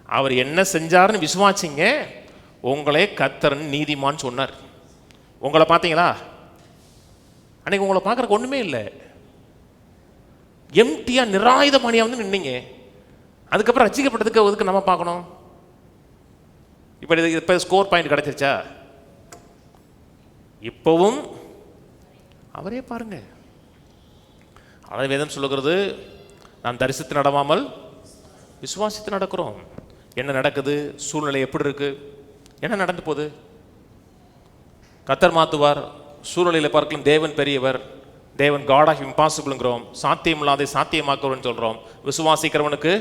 அவர் என்ன செஞ்சாருன்னு விசுவாசிங்க, உங்களே கர்த்தர் நீதிமான் சொன்னார். உங்களை பார்த்தீங்களா? அன்னைக்கு உங்களை பார்க்குறக்கு ஒன்றுமே இல்லை, எம்டியாக நிராயுதபாணியாக நின்னீங்க. அதுக்கப்புறம் ரசிக்கப்பட்டதுக்கு நம்ம பார்க்கணும். இப்போ ஸ்கோர் பாயிண்ட் கிடைச்சிருச்சா? இப்போவும் அவரே பாருங்க. அதாவது வேதம் சொல்லுகிறது, நாம் தரிசித்து நடவாமல் விசுவாசித்து நடக்கிறோம். என்ன நடக்குது? சூழ்நிலை எப்படி இருக்கு? என்ன நடந்து போகுது? கர்த்தர் மாற்றுவார். சூழ்நிலையில் பார்க்கலாம் தேவன் பெரியவர். தேவன் காட் ஆஃப் இம்பாசிபிள்ங்கிறோம், சாத்தியமில்லாதை சாத்தியமாக்குறோன்னு சொல்கிறோம். விசுவாசிக்கிறவனுக்கு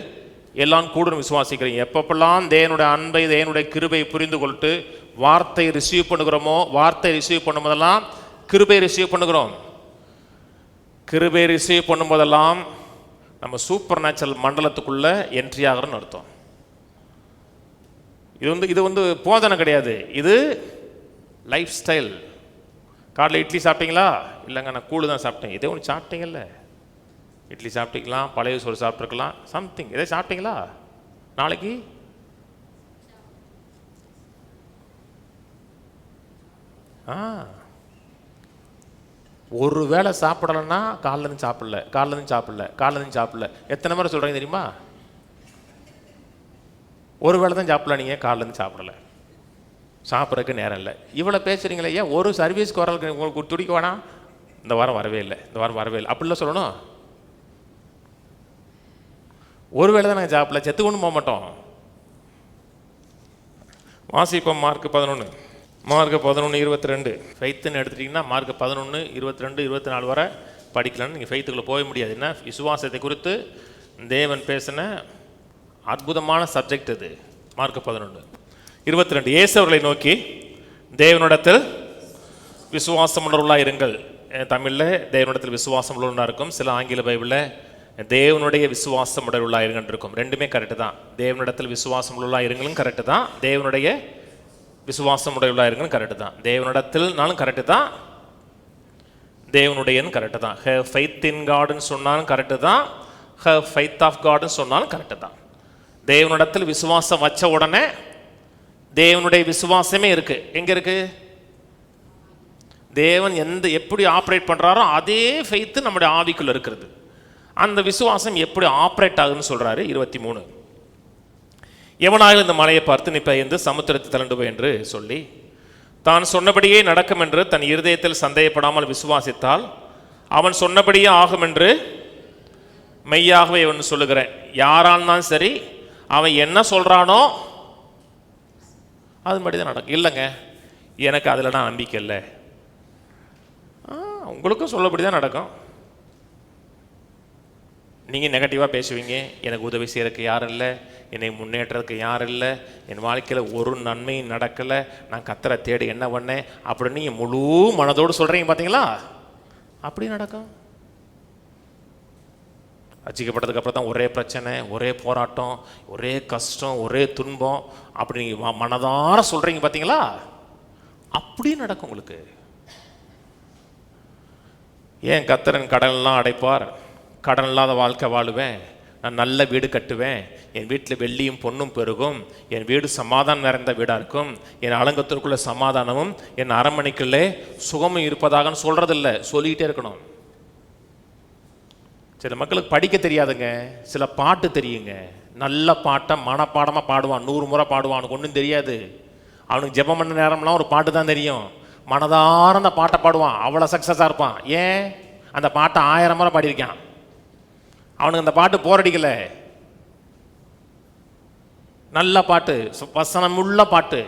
எல்லாம் கூடுன்னு விசுவாசிக்கிறீங்க. எப்பப்பெல்லாம் தேவனுடைய அன்பை தேவனுடைய கிருபை புரிந்து கொள்ட்டு வார்த்தை ரிசீவ் பண்ணுகிறோமோ, வார்த்தை ரிசீவ் பண்ணும் போதெல்லாம் கிருபை ரிசீவ் பண்ணுகிறோம். கிருபை ரிசீவ் பண்ணும்போதெல்லாம் நம்ம சூப்பர் நேச்சுரல் மண்டலத்துக்குள்ளே என்ட்ரி ஆகிறோன்னு அர்த்தம். இது போதனை கிடையாது, இது லைஃப் ஸ்டைல். காலையில் இட்லி சாப்பிட்டீங்களா? இல்லைங்க நான் கூழு தான் சாப்பிட்டேன். இதே ஒன்று சாப்பிட்டீங்கல்ல, இட்லி சாப்பிட்டீங்களா, பழைய சோறு சாப்பிட்ருக்கலாம், சம்திங் இதே சாப்பிட்டீங்களா? நாளைக்கு ஒரு வேளை சாப்பிடலைன்னா காலிலேருந்து சாப்பிடல. எத்தனை முறை சொல்கிறீங்க தெரியுமா? ஒரு வேளை தான் சாப்பிடல, நீங்கள் காலிலேருந்து சாப்பிடலை, சாப்பிட்றதுக்கு நேரம் இல்லை. இவ்வளோ பேசுகிறீங்களே, ஏன் ஒரு சர்வீஸ்க்கு வரலுக்கு உங்களுக்கு துடிக்க வேணாம்? இந்த வாரம் வரவே இல்லை அப்படிலாம் சொல்லணும். ஒரு வேளை தான் நாங்கள் சாப்பிடல, செத்து கொண்டு போக மாட்டோம். வாசிப்போம் மார்க் 11:22. ஃபெய்த்துன்னு எடுத்துட்டிங்கன்னா மார்க் 11, 22, 24 வரை படிக்கலான்னு நீங்கள் ஃபெய்த்துக்குள்ளே போக முடியாது. என்ன விசுவாசத்தை குறித்து தேவன் பேசின அற்புதமான சப்ஜெக்ட் இது. மார்க் 11:22. இயேசு அவர்களை நோக்கி, தேவனிடத்தில் விசுவாசம் உள்ளவர்களாக இருங்கள். தமிழில் தேவனிடத்தில் விசுவாசம் உள்ளவர்களாக இருக்கும், சில ஆங்கில பைபிளில் தேவனுடைய விசுவாசம் உடையவர்களாக இருங்கன்னு இருக்கும். ரெண்டுமே கரெக்டு தான். தேவனிடத்தில் விசுவாசம் உள்ளவர்களாக இருங்களும் கரெக்டு தான், தேவனுடைய விசுவாசம் உடையவர்களாக இருங்களும் கரெக்டு தான். தேவனிடத்தில்னாலும் கரெக்டு தான், தேவனுடையன்னு கரெக்டு தான். ஹேவ் ஃபெய்த் இன் காட்னு சொன்னாலும் கரெக்டு தான், ஹேவ் ஃபெய்த் ஆஃப் காட்னு சொன்னாலும் கரெக்டு தான். தேவனிடத்தில் விசுவாசம் வச்ச உடனே தேவனுடைய விசுவாசமே இருக்கு. எங்க இருக்கு? தேவன் எப்படி ஆப்ரேட் பண்றாரோ அதே ஃபெய்த் நம்முடைய ஆவிக்குள்ள இருக்கிறது. அந்த விசுவாசம் எப்படி ஆப்ரேட் ஆகுதுன்னு சொல்றாரு 23. எவனாக இந்த மலையை பார்த்து நீ பெயர்ந்து சமுத்திரத்தை தள்ளிண்டு போய் என்று சொல்லி தான் சொன்னபடியே நடக்கும் என்று தன் இருதயத்தில் சந்தேகப்படாமல் விசுவாசித்தால் அவன் சொன்னபடியே ஆகும் என்று மெய்யாகவே இவன் சொல்லுகிறேன். யாரால்தான் சரி, அவன் என்ன சொல்றானோ அது மட்டும் தான் நடக்கும். இல்லைங்க எனக்கு அதில் நான் நம்பிக்கை இல்லை, உங்களுக்கும் சொல்லப்படி தான் நடக்கும். நீங்கள் நெகட்டிவாக பேசுவீங்க, எனக்கு உதவி செய்கிறதுக்கு யாரும் இல்லை, என்னை முன்னேற்றத்துக்கு யாரும் இல்லை, என் வாழ்க்கையில் ஒரு நன்மையும் நடக்கலை, நான் கத்தரை தேடி என்ன பண்ணேன் அப்படின்னு நீங்கள் முழு மனதோடு சொல்கிறீங்க. பார்த்தீங்களா? அப்படி நடக்கும். ரட்சிக்கப்பட்டதுக்கு அப்புறம் தான் ஒரே பிரச்சனை, ஒரே போராட்டம், ஒரே கஷ்டம், ஒரே துன்பம் அப்படி நீங்கள் மனதார சொல்கிறீங்க. பார்த்தீங்களா? அப்படி நடக்கும் உங்களுக்கு. ஏன் கர்த்தர் கடன்லாம் அடைப்பார், கடன் இல்லாத வாழ்க்கை வாழுவேன், நான் நல்ல வீடு கட்டுவேன், என் வீட்டில் வெள்ளியும் பொண்ணும் பெருகும், என் வீடு சமாதானம் நிறைந்த வீடாக இருக்கும், என் அலங்கத்திற்குள்ள சமாதானமும் என் அரண்மனைக்குள்ளே சுகமும் இருப்பதாகன்னு சொல்கிறதில்ல, சொல்லிக்கிட்டே இருக்கணும். சில மக்களுக்கு படிக்க தெரியாதுங்க, சில பாட்டு தெரியுங்க, நல்ல பாட்டை மனப்பாடமாக பாடுவான், 100 முறை பாடுவான், அவனுக்கு ஒன்றும் தெரியாது. அவனுக்கு ஜெபம் பண்ண நேரம்லாம் ஒரு பாட்டு தான் தெரியும், மனதார அந்த பாட்டை பாடுவான், அவ்வளோ சக்ஸஸாக இருப்பான். ஏன்? அந்த பாட்டை 1000 முறை பாடியிருக்கான். அவனுக்கு அந்த பாட்டு போர் அடிக்கலை, நல்ல பாட்டு, வசனமுள்ள பாட்டு.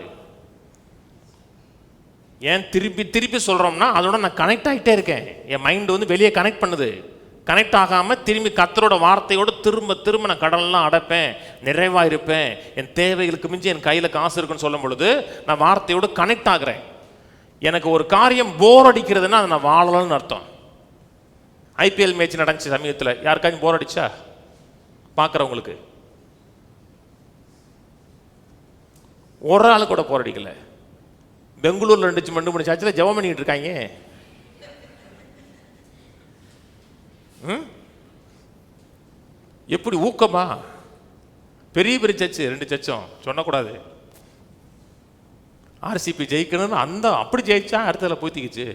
ஏன் திருப்பி திருப்பி சொல்கிறோம்னா அதோட நான் கனெக்ட் ஆகிட்டே இருக்கேன், என் மைண்டு வந்து வெளியே கனெக்ட் பண்ணுது. கனெக்ட் ஆகாமல் திரும்பி கர்த்தரோட வார்த்தையோடு திரும்ப திரும்ப நான் கடன்லாம் அடைப்பேன், நிறைவாக இருப்பேன், என் தேவைகளுக்கு மிஞ்சி என் கையில் காசு இருக்குன்னு சொல்லும் பொழுது நான் வார்த்தையோடு கனெக்ட் ஆகிறேன். எனக்கு ஒரு காரியம் போர் அடிக்கிறதுனா அதை நான் வாழலன்னு அர்த்தம். ஐபிஎல் மேட்ச் நடந்துச்சு சமயத்தில், யாருக்காச்சும் போர் அடிச்சா? பார்க்குறவங்களுக்கு ஒரு ஆள் கூட போர் அடிக்கல. பெங்களூரில் 2 மணி சாச்சில் ஜெபம் பண்ணிக்கிட்டு இருக்காங்க. எப்படி ஊக்கமா? பெரிய பெரிய சர்ச்சு, 2 சர்ச்சும் சொல்லக்கூடாது. ஆர்சிபி ஜெயிக்கணும்னு அந்த அப்படி ஜெயிச்சா அடுத்ததுல போய்த்திக்கிச்சு,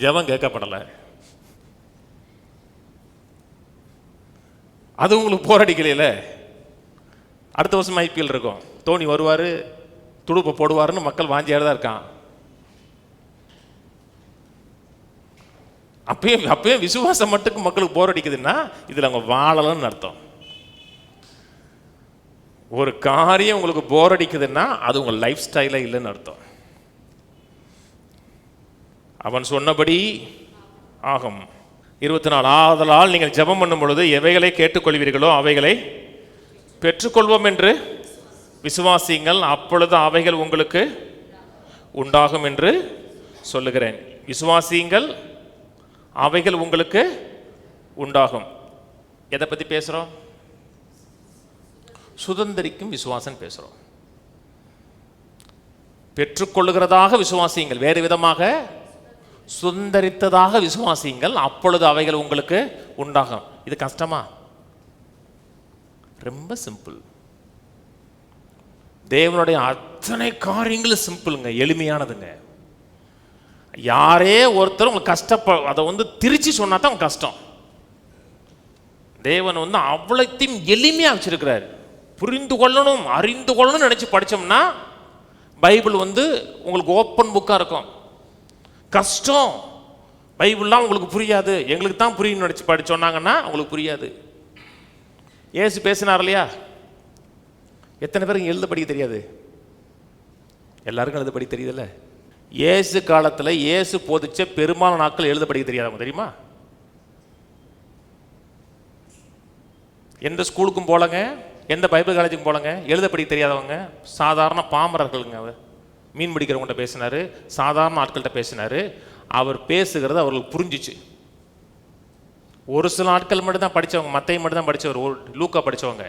ஜெபம் கேட்கப்படலை. அது உங்களுக்கு போர் அடிக்கலையில? அடுத்த வருஷம் ஐபிஎல் இருக்கும், தோனி வருவார், துடுப்பை போடுவாருன்னு மக்கள் வாஞ்சியாக தான் இருக்கான். அப்பயும் விசுவாசம் மட்டும் மக்களுக்கு போர் அடிக்குதுன்னா இதில் அவங்க வாழலன்னு அர்த்தம். ஒரு காரியம் உங்களுக்கு போர் அடிக்குதுன்னா அது உங்கள் லைஃப் ஸ்டைலே இல்லைன்னு அர்த்தம். அவன் சொன்னபடி ஆகும். 24 ஆதலால் நீங்கள் ஜெபம் பண்ணும் பொழுது எவைகளை கேட்டுக்கொள்வீர்களோ அவைகளை பெற்றுக்கொள்வோம் என்று விசுவாசியுங்கள், அப்பொழுது அவைகள் உங்களுக்கு உண்டாகும் என்று சொல்லுகிறேன். விசுவாசியுங்கள், அவைகள் உங்களுக்கு உண்டாகும். எதை பற்றி பேசுகிறோம்? சுதந்திரிக்கும் விசுவாசம் பேசுகிறோம். பெற்றுக்கொள்ளுகிறதாக விசுவாசியுங்கள், வேறு விதமாக சுதந்திரித்ததாக விசுவாசியுங்கள், அப்பொழுது அவைகள் உங்களுக்கு உண்டாகும். இது கஷ்டமா? ரொம்ப சிம்பிள். தேவனுடைய அத்தனை காரியங்களும் சிம்பிளுங்க, எளிமையானதுங்க. யாரே ஒருத்தர் உங்களுக்கு அதை வந்து திருச்சி சொன்னா தான் உங்களுக்கு கஷ்டம். தேவன் வந்து அவ்வளத்தையும் எளிமையாக வச்சிருக்கிறார். புரிந்து கொள்ளணும், அறிந்து கொள்ளணும்னு நினைச்சு படித்தோம்னா பைபிள் வந்து உங்களுக்கு ஓப்பன் புக்காக இருக்கும். கஷ்டம், பைபிள்லாம் உங்களுக்கு புரியாது, எங்களுக்கு தான் புரியும் நினச்சி படிச்சோன்னாங்கன்னா உங்களுக்கு புரியாது. ஏசு பேசினார் இல்லையா? எத்தனை பேருக்கு எழுத படிக்க தெரியாது? எல்லாருக்கும் எழுத படிக்க தெரியுதுல்ல? இயேசு காலத்தில் இயேசு போதிச்ச பெரும்பாலான நாட்கள் எழுத படிக்க தெரியாதவங்க தெரியுமா? எந்த ஸ்கூலுக்கும் போலங்க, எந்த பைபிள் காலேஜுக்கும் போலங்க, எழுத படிக்க தெரியாதவங்க சாதாரண பாமரர்களுங்க. மீன் பிடிக்கிறவங்கள்ட்ட பேசினார், சாதாரண ஆட்கள்கிட்ட பேசினார். அவர் பேசுகிறது அவர்களுக்கு புரிஞ்சிச்சு. ஒரு சில ஆட்கள் மட்டும்தான் படித்தவங்க, மத்தையும் மட்டும்தான் படித்தவர், லூக்கா படித்தவங்க.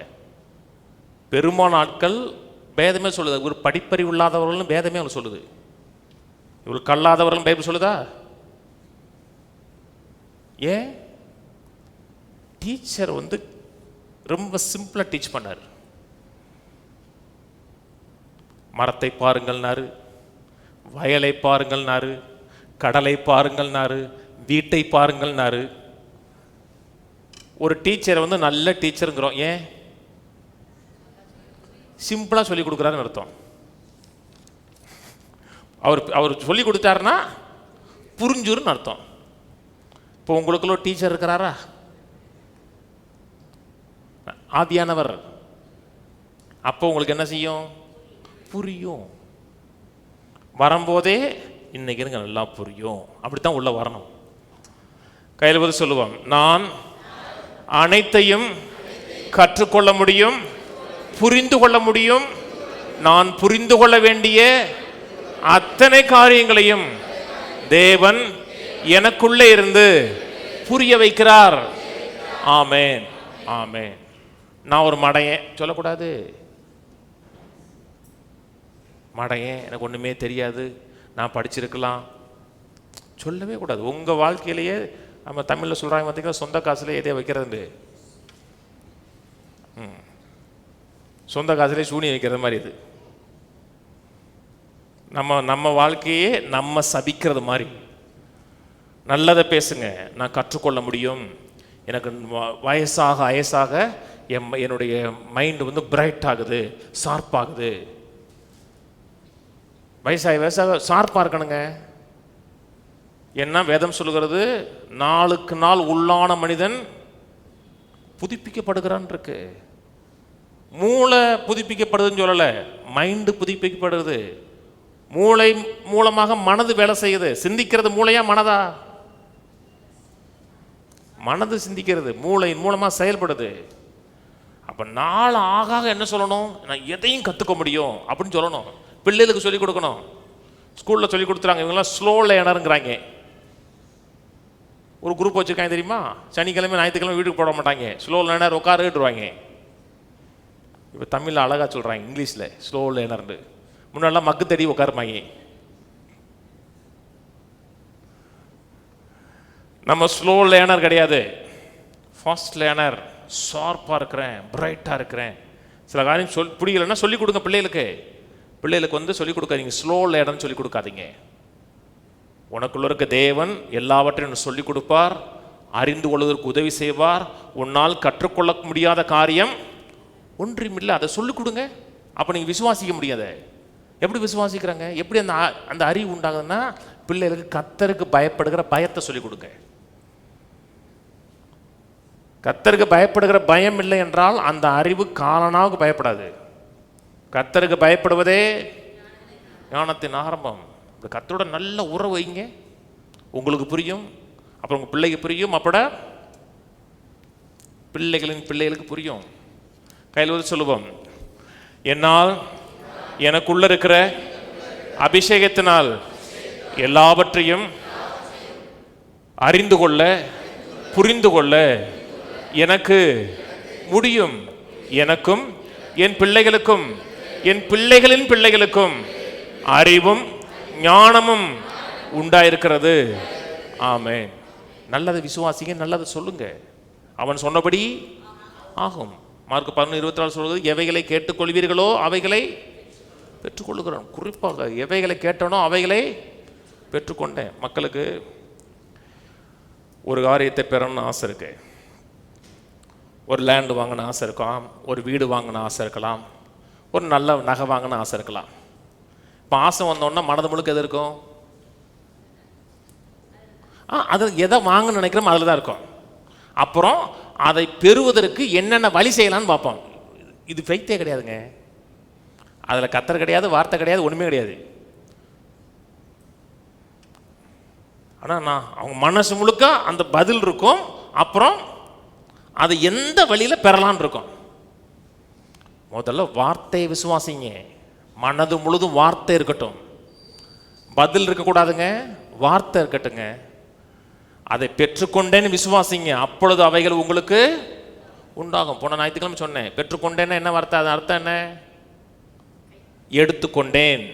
பெரும்பாலான ஆட்கள் பேதமே சொல்லுது. ஒரு படிப்பறிவு இல்லாதவர்களும் பேதமே அவர் சொல்லுது. இவள் கல்லாதவர்களும் பைபிள் சொல்லுதா? ஏன்? டீச்சர் வந்து ரொம்ப சிம்பிளாக டீச் பண்ணார். மரத்தை பாருங்கள்னாரு, வயலை பாருங்கள்னாரு, கடலை பாருங்கள்னாரு, வீட்டை பாருங்கள்னாரு. ஒரு டீச்சரை வந்து நல்ல டீச்சருங்கிறோம். ஏன்? சிம்பிளாக சொல்லி கொடுக்குறாருன்னு அர்த்தம். அவர் சொல்லி கொடுத்தாருன்னா புரிஞ்சுருன்னு அர்த்தம். இப்போ உங்களுக்குள்ள டீச்சர் இருக்கிறாரா? ஆவியானவர். அப்போ உங்களுக்கு என்ன செய்யும்? புரியும். வரும்போதே இன்னைக்கு எனக்கு நல்லா புரியும், அப்படித்தான் உள்ள வரணும். கையில் போது சொல்லுவோம், நான் அனைத்தையும் கற்றுக்கொள்ள முடியும், புரிந்து கொள்ள முடியும். நான் புரிந்து கொள்ள வேண்டிய அத்தனை காரியங்களையும் தேவன் எனக்குள்ளே இருந்து புரிய வைக்கிறார். ஆமென், ஆமென். நான் ஒரு மடையன் சொல்லக்கூடாது. மடையன், எனக்கு ஒன்றுமே தெரியாது, நான் படிச்சிருக்கலாம் சொல்லவே கூடாது. உங்கள் வாழ்க்கையிலேயே நம்ம தமிழில் சொல்கிறாங்க பார்த்தீங்கன்னா, சொந்த காசுல எதைய வைக்கிறது, சொந்த காசுலேயே சூனி வைக்கிறது மாதிரி. இது நம்ம வாழ்க்கையே நம்ம சபிக்கிறது மாதிரி. நல்லதை பேசுங்க, நான் கற்றுக்கொள்ள முடியும். எனக்கு வயசாக என்னுடைய மைண்டு வந்து பிரைட் ஆகுது, ஷார்ப் ஆகுது. வயசாக ஷார்ப்பாக இருக்கணுங்க. என்ன வேதம் சொல்லுகிறது, நாளுக்கு நாள் உள்ளான மனிதன் புதுப்பிக்கப்படுகிறான் இருக்கு. மூளை புதுப்பிக்கப்படுதுன்னு சொல்லலை, மைண்டு புதுப்பிக்கப்படுது. மூளை மூலமாக மனது வேலை செய்யுது. சிந்திக்கிறது மூளையா மனதா? மனது சிந்திக்கிறது, மூளையின் மூலமாக செயல்படுது. அப்போ நாள் ஆக என்ன சொல்லணும், நான் எதையும் கற்றுக்க முடியும் அப்படின்னு சொல்லணும். பிள்ளைகளுக்கு சொல்லிக் கொடுக்கணும். ஸ்கூலில் சொல்லிக் கொடுத்துறாங்க, இவங்கெல்லாம் ஸ்லோ லேர்னருங்கிறாங்க. ஒரு குரூப் வச்சுருக்காங்க தெரியுமா, சனிக்கிழமை ஞாயிற்றுக்கிழமை வீட்டுக்கு போட மாட்டாங்க, ஸ்லோ லேர்னர் உட்காருவாங்க. இப்போ தமிழில் அழகாக சொல்கிறாங்க, இங்கிலீஷில் ஸ்லோ லேர்னர்னு. முன்னாடிலாம் மக்கு தடி உட்காருப்பாங்க. நம்ம ஸ்லோ லேர்னர் கிடையாது, ஃபாஸ்ட் லேர்னர். ஷார்ப்பாக இருக்கிறேன், பிரைட்டாக இருக்கிறேன். சில காரியம் பிடிக்கலன்னா சொல்லிக் கொடுங்க பிள்ளைகளுக்கு. பிள்ளைகளுக்கு வந்து சொல்லிக் கொடுக்காதீங்க, ஸ்லோ லேர்னர்னு சொல்லிக் கொடுக்காதீங்க. உனக்குள்ள இருக்க தேவன் எல்லாவற்றையும் சொல்லிக் கொடுப்பார், அறிந்து கொள்வதற்கு உதவி செய்வார். உன்னால் கற்றுக்கொள்ள முடியாத காரியம் ஒன்றுமில்லை, அதை சொல்லிக் கொடுங்க. அப்போ நீங்கள் விசுவாசிக்க முடியாத. எப்படி விசுவாசிக்கிறாங்க, எப்படி அந்த அறிவு உண்டாகுதுன்னா, பிள்ளைகளுக்கு கர்த்தருக்கு பயப்படுகிற பயத்தை சொல்லிக் கொடுங்க. கர்த்தருக்கு பயப்படுகிற பயம் இல்லை என்றால் அந்த அறிவு காலனாவுக்கு பயப்படாது. கர்த்தருக்கு பயப்படுவதே ஞானத்தின் ஆரம்பம். இந்த கர்த்தரோட நல்ல உறவு வைங்க, உங்களுக்கு புரியும், அப்புறம் உங்கள் பிள்ளைக்கு புரியும், அப்பட பிள்ளைகளின் பிள்ளைகளுக்கு புரியும். கையில் வந்து சொல்லுவோம், என்னால் எனக்குள்ள இருக்கிற அபிஷேகத்தினால் எல்லாவற்றையும் அறிந்து கொள்ள புரிந்து கொள்ள எனக்கு முடியும். எனக்கும் என் பிள்ளைகளுக்கும் என் பிள்ளைகளின் பிள்ளைகளுக்கும் அறிவும் ஞானமும் உண்டாயிருக்கிறது. ஆமென். நல்லதை விசுவாசிங்க, நல்லதை சொல்லுங்க, அவன் சொன்னபடி ஆகும். மார்க் 11:24 சொல்வது, எவைகளை கேட்டுக்கொள்வீர்களோ அவைகளை பெற்றுக்கொள்ளுகிறோம். குறிப்பாக எவைகளை கேட்டனோ அவைகளை பெற்றுக்கொண்டேன். மக்களுக்கு ஒரு காரியத்தை பெறணும்னு ஆசை இருக்கு. ஒரு லேண்டு வாங்கின ஆசை இருக்கலாம், ஒரு வீடு வாங்கின ஆசை இருக்கலாம், ஒரு நல்ல நகை வாங்கின ஆசை இருக்கலாம். இப்போ ஆசை வந்தோன்னா மனது முழுக்க எது இருக்கும்? அது எதை வாங்க நினைக்கிறோம் அதில் தான் இருக்கும். அப்புறம் அதை பெறுவதற்கு என்னென்ன வழி செய்யலான்னு பார்ப்போம். இது ஃபெய்த்தே கிடையாதுங்க. அதில் கத்தர் கிடையாது, வார்த்தை கிடையாது, ஒன்றுமே கிடையாது. ஆனால் அவங்க மனசு முழுக்க அந்த பதில் இருக்கும். அப்புறம் அதை எந்த வழியில் பெறலான் இருக்கும். முதல்ல வார்த்தையை விசுவாசிங்க. மனது முழுதும் வார்த்தை இருக்கட்டும், பதில் இருக்கக்கூடாதுங்க, வார்த்தை இருக்கட்டுங்க. அதை பெற்றுக்கொண்டேன்னு விசுவாசிங்க, அப்பொழுது அவைகள் உங்களுக்கு உண்டாகும். போன ஞாயிற்றுக்கிழமை சொன்னேன், பெற்றுக்கொண்டேன்னா என்ன வார்த்தை? அது அர்த்தம் என்ன? எடுத்துக்கொண்டேன்,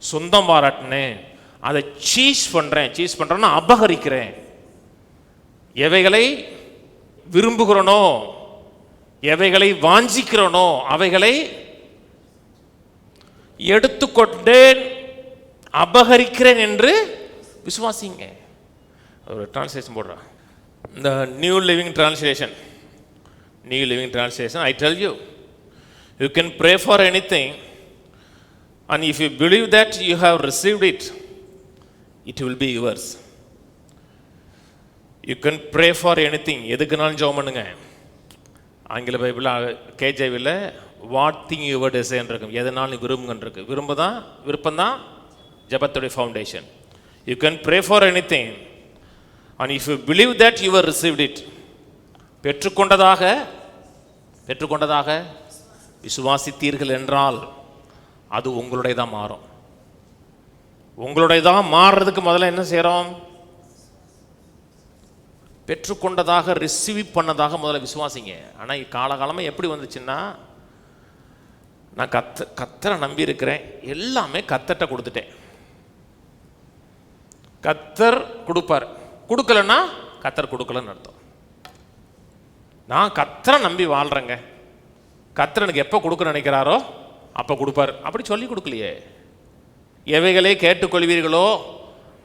சொந்தம் பாராட்டினேன், அதை சீஸ் பண்ணுறேன்னா அபகரிக்கிறேன். எவைகளை விரும்புகிறனோ, எவைகளை வாஞ்சிக்கிறனோ அவைகளை எடுத்துக்கொண்டேன், அபகரிக்கிறேன் என்று விசுவாசிங்க. ஒரு டிரான்ஸ்லேஷன் போடுறேன், இந்த new living translation. I tell you, you can pray for anything, and if you believe that you have received it, it will be yours. You can pray for anything. எதுக்குனாலும் ஜெபம் பண்ணுங்க. ஆங்கில பைபிளில் கேஜேவியில் வாட் திங் யுவர் டிசைன் இருக்கும், எதனாலும் விரும்புங்கன்னு இருக்கு. விருப்பம் தான் ஜெபத்துடைய foundation. You can pray for anything, and if you believe that you have received it, பெற்றுக்கொண்டதாக விசுவாசித்தீர்கள் என்றால் அது உங்களுடையதான் மாறும். உங்களுடையதான் மாறுறதுக்கு முதல்ல என்ன செய்கிறோம்? பெற்றுக்கொண்டதாக, ரிசீவ் பண்ணதாக முதல்ல விசுவாசிங்க. ஆனால் காலகாலமாக எப்படி வந்துச்சுன்னா, நான் கத்தரை நம்பி இருக்கிறேன், எல்லாமே கத்தர்கிட்ட கொடுத்துட்டேன். கத்தர் கொடுப்பார், கொடுக்கலன்னா கத்தர் கொடுக்கலன்னு அர்த்தம். நான் கத்தரை நம்பி வாழ்கிறேங்க, கத்தர் எனக்கு எப்போ கொடுக்க நினைக்கிறாரோ அப்போ கொடுப்பார். அப்படி சொல்லி கொடுக்கலையே. எவைகளை கேட்டுக்கொள்வீர்களோ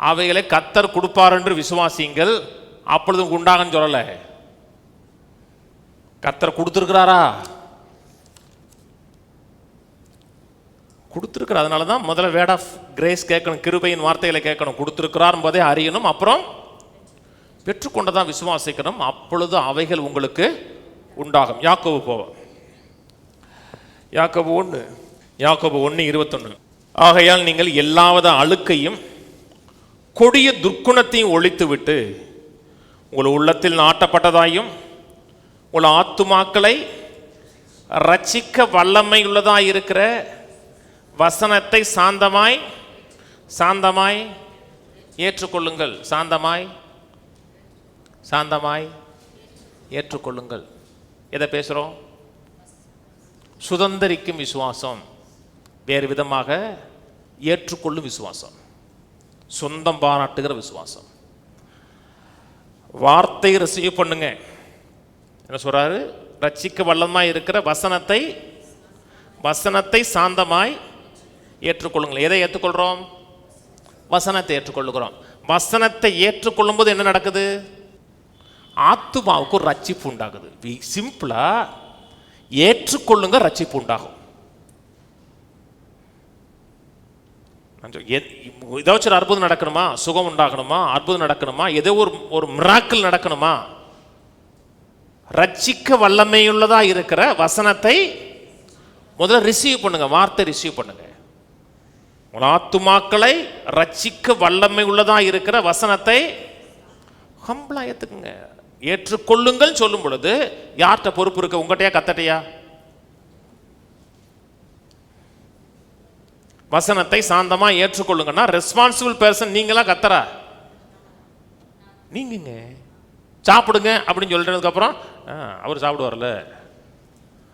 அவைகளை கத்தர் கொடுப்பார் என்று விசுவாசிங்கள், அப்பொழுது உண்டாகன்னு சொல்லலை. கத்தர் கொடுத்துருக்கிறாரா? கொடுத்துருக்கிறார். அதனால தான் முதல்ல வேர்ட் ஆஃப் கிரேஸ் கேட்கணும், கிருபையின் வார்த்தைகளை கேட்கணும். கொடுத்துருக்கிறார் என்பதை அறியணும், அப்புறம் பெற்றுக்கொண்டதான் விசுவாசிக்கணும், அப்பொழுது அவைகள் உங்களுக்கு உண்டாகும். யாக்கோபு போவோம். யாக்கோபு 1:21. ஆகையால் நீங்கள் எல்லாவித அழுக்கையும் கொடிய துர்க்குணத்தையும் ஒழித்துவிட்டு உங்கள் உள்ளத்தில் நாட்டப்பட்டதாயும் உங்கள் ஆத்துமாக்களை ரட்சிக்க வல்லமை உள்ளதாய் இருக்கிற வசனத்தை சாந்தமாய் ஏற்றுக்கொள்ளுங்கள். சாந்தமாய் ஏற்றுக்கொள்ளுங்கள். எதை பேசுகிறோம்? சுதந்திரிக்கும் விசுவாசம், வேறு விதமாக ஏற்றுக்கொள்ளும் விசுவாசம், சொந்தம் பாராட்டுகிற விசுவாசம். வார்த்தை ரிசீவ் பண்ணுங்க. என்ன சொல்றாரு? ரட்சிக்க வல்லமாய் இருக்கிற வசனத்தை சாந்தமாய் ஏற்றுக்கொள்ளுங்கள். எதை ஏற்றுக்கொள்கிறோம்? வசனத்தை ஏற்றுக்கொள்ளுகிறோம். வசனத்தை ஏற்றுக்கொள்ளும் போது என்ன நடக்குது? ஆத்துமாவுக்கு ஒரு ரட்சிப்பு உண்டாகுது. சிம்பிளா ஏற்றுக்கொள்ளுங்க, ரட்சிப்பு உண்டாகும். ஏதாச்சும் அற்புதம் நடக்கணுமா, சுகம் உண்டாகணுமா, அற்புதம் நடக்கணுமா, ஏதோ ஒரு மிராக்கிள் நடக்கணுமா, ரட்சிக்க வல்லமையுள்ளதா இருக்கிற வசனத்தை முதல்ல ரிசீவ் பண்ணுங்க. வார்த்தை ரிசீவ் பண்ணுங்க. உங்கள் ஆத்துமாக்களை ரட்சிக்க வல்லமை உள்ளதா இருக்கிற வசனத்தை ஹம்பிளா ஏத்துக்குங்க. ஏற்றுக்கொள்ளுங்கள் சொல்லும் பொழுது யார்கிட்ட பொறுப்பு இருக்கு? உங்கள்கிட்டயா கத்தட்டையா? வசனத்தை சாந்தமா ஏற்றுக்கொள்ளுங்கன்னா ரெஸ்பான்சிபிள் பர்சன் நீங்களா கத்தரா? நீங்க சாப்பிடுங்க அப்படின்னு சொல்றதுக்கு அப்புறம் அவர் சாப்பிடுவார்ல,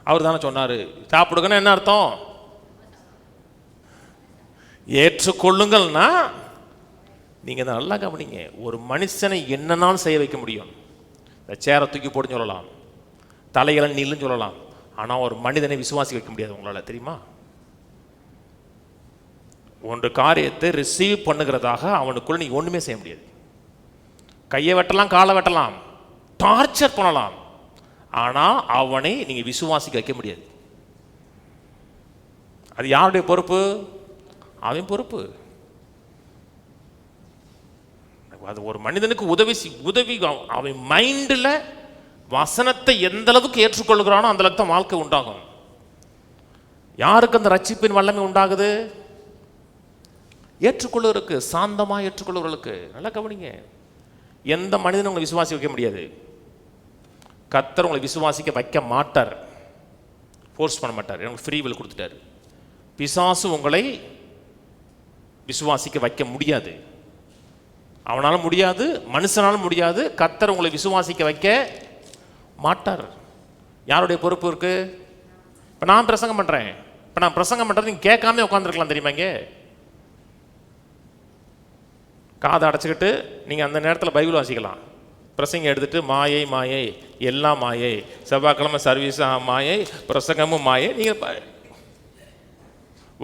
அவர் தானே சொன்னாரு சாப்பிடுங்கன்னு என்ன அர்த்தம்? ஏற்றுக்கொள்ளுங்கள்னா நீங்க நல்லா கவனிங்க. ஒரு மனுஷனை என்னன்னாலும் செய்ய வைக்க முடியும். இந்த சேரை தூக்கி போட்டு சொல்லலாம், தலைகளை நீள்னு சொல்லலாம், ஆனால் ஒரு மனிதனை விசுவாசிக்க வைக்க முடியாது உங்களால். தெரியுமா? ஒன்று காரியத்தை ரிசீவ் பண்ணுகிறதாக அவனுக்குள்ள நீ ஒன்றுமே செய்ய முடியாது. கையை வெட்டலாம், காலை வெட்டலாம், டார்ச்சர் பண்ணலாம், ஆனால் அவனை நீங்கள் விசுவாசிக்க வைக்க முடியாது. அது யாருடைய பொறுப்பு? அவன் பொறுப்பு. அது ஒரு மனிதனுக்கு உதவி அவன் மைண்டில் வசனத்தை எந்த அளவுக்கு ஏற்றுக்கொள்கிறானோ அந்த அளவுக்கு தான் வாழ்க்கை உண்டாகும். யாருக்கு அந்த ரட்சிப்பின் வல்லமை உண்டாகுது? ஏற்றுக்கொள்ளுவருக்கு, சாந்தமாக ஏற்றுக்கொள்ளுவர்களுக்கு. நல்லா கவனிங்க. எந்த மனிதனும் உங்களை விசுவாசிக்க வைக்க முடியாது. கர்த்தர் உங்களை விசுவாசிக்க வைக்க மாட்டார், ஃபோர்ஸ் பண்ண மாட்டார். எனக்கு ஃப்ரீ வில் கொடுத்துட்டார். பிசாசு உங்களை விசுவாசிக்க வைக்க முடியாது. அவனால முடியாது, மனுஷனாலும் முடியாது. கர்த்தர் உங்களை விசுவாசிக்க வைக்க மாட்டார். யாருடைய பொறுப்பு இருக்கு? இப்போ நான் பிரசங்கம் பண்ணுறேன், இப்போ நான் பிரசங்கம் பண்ணுறது நீங்கள் கேட்காம உட்காந்துருக்கலாம். தெரியுமா? இங்கே காதை அடைச்சிக்கிட்டு நீங்கள் அந்த நேரத்தில் பைபிள் வாசிக்கலாம். பிரசங்கம் எடுத்துகிட்டு மாயை மாயை எல்லாம் மாயை, செவ்வாய்க்கிழமை சர்வீஸ் மாயை, பிரசங்கமும் மாயை, நீங்கள்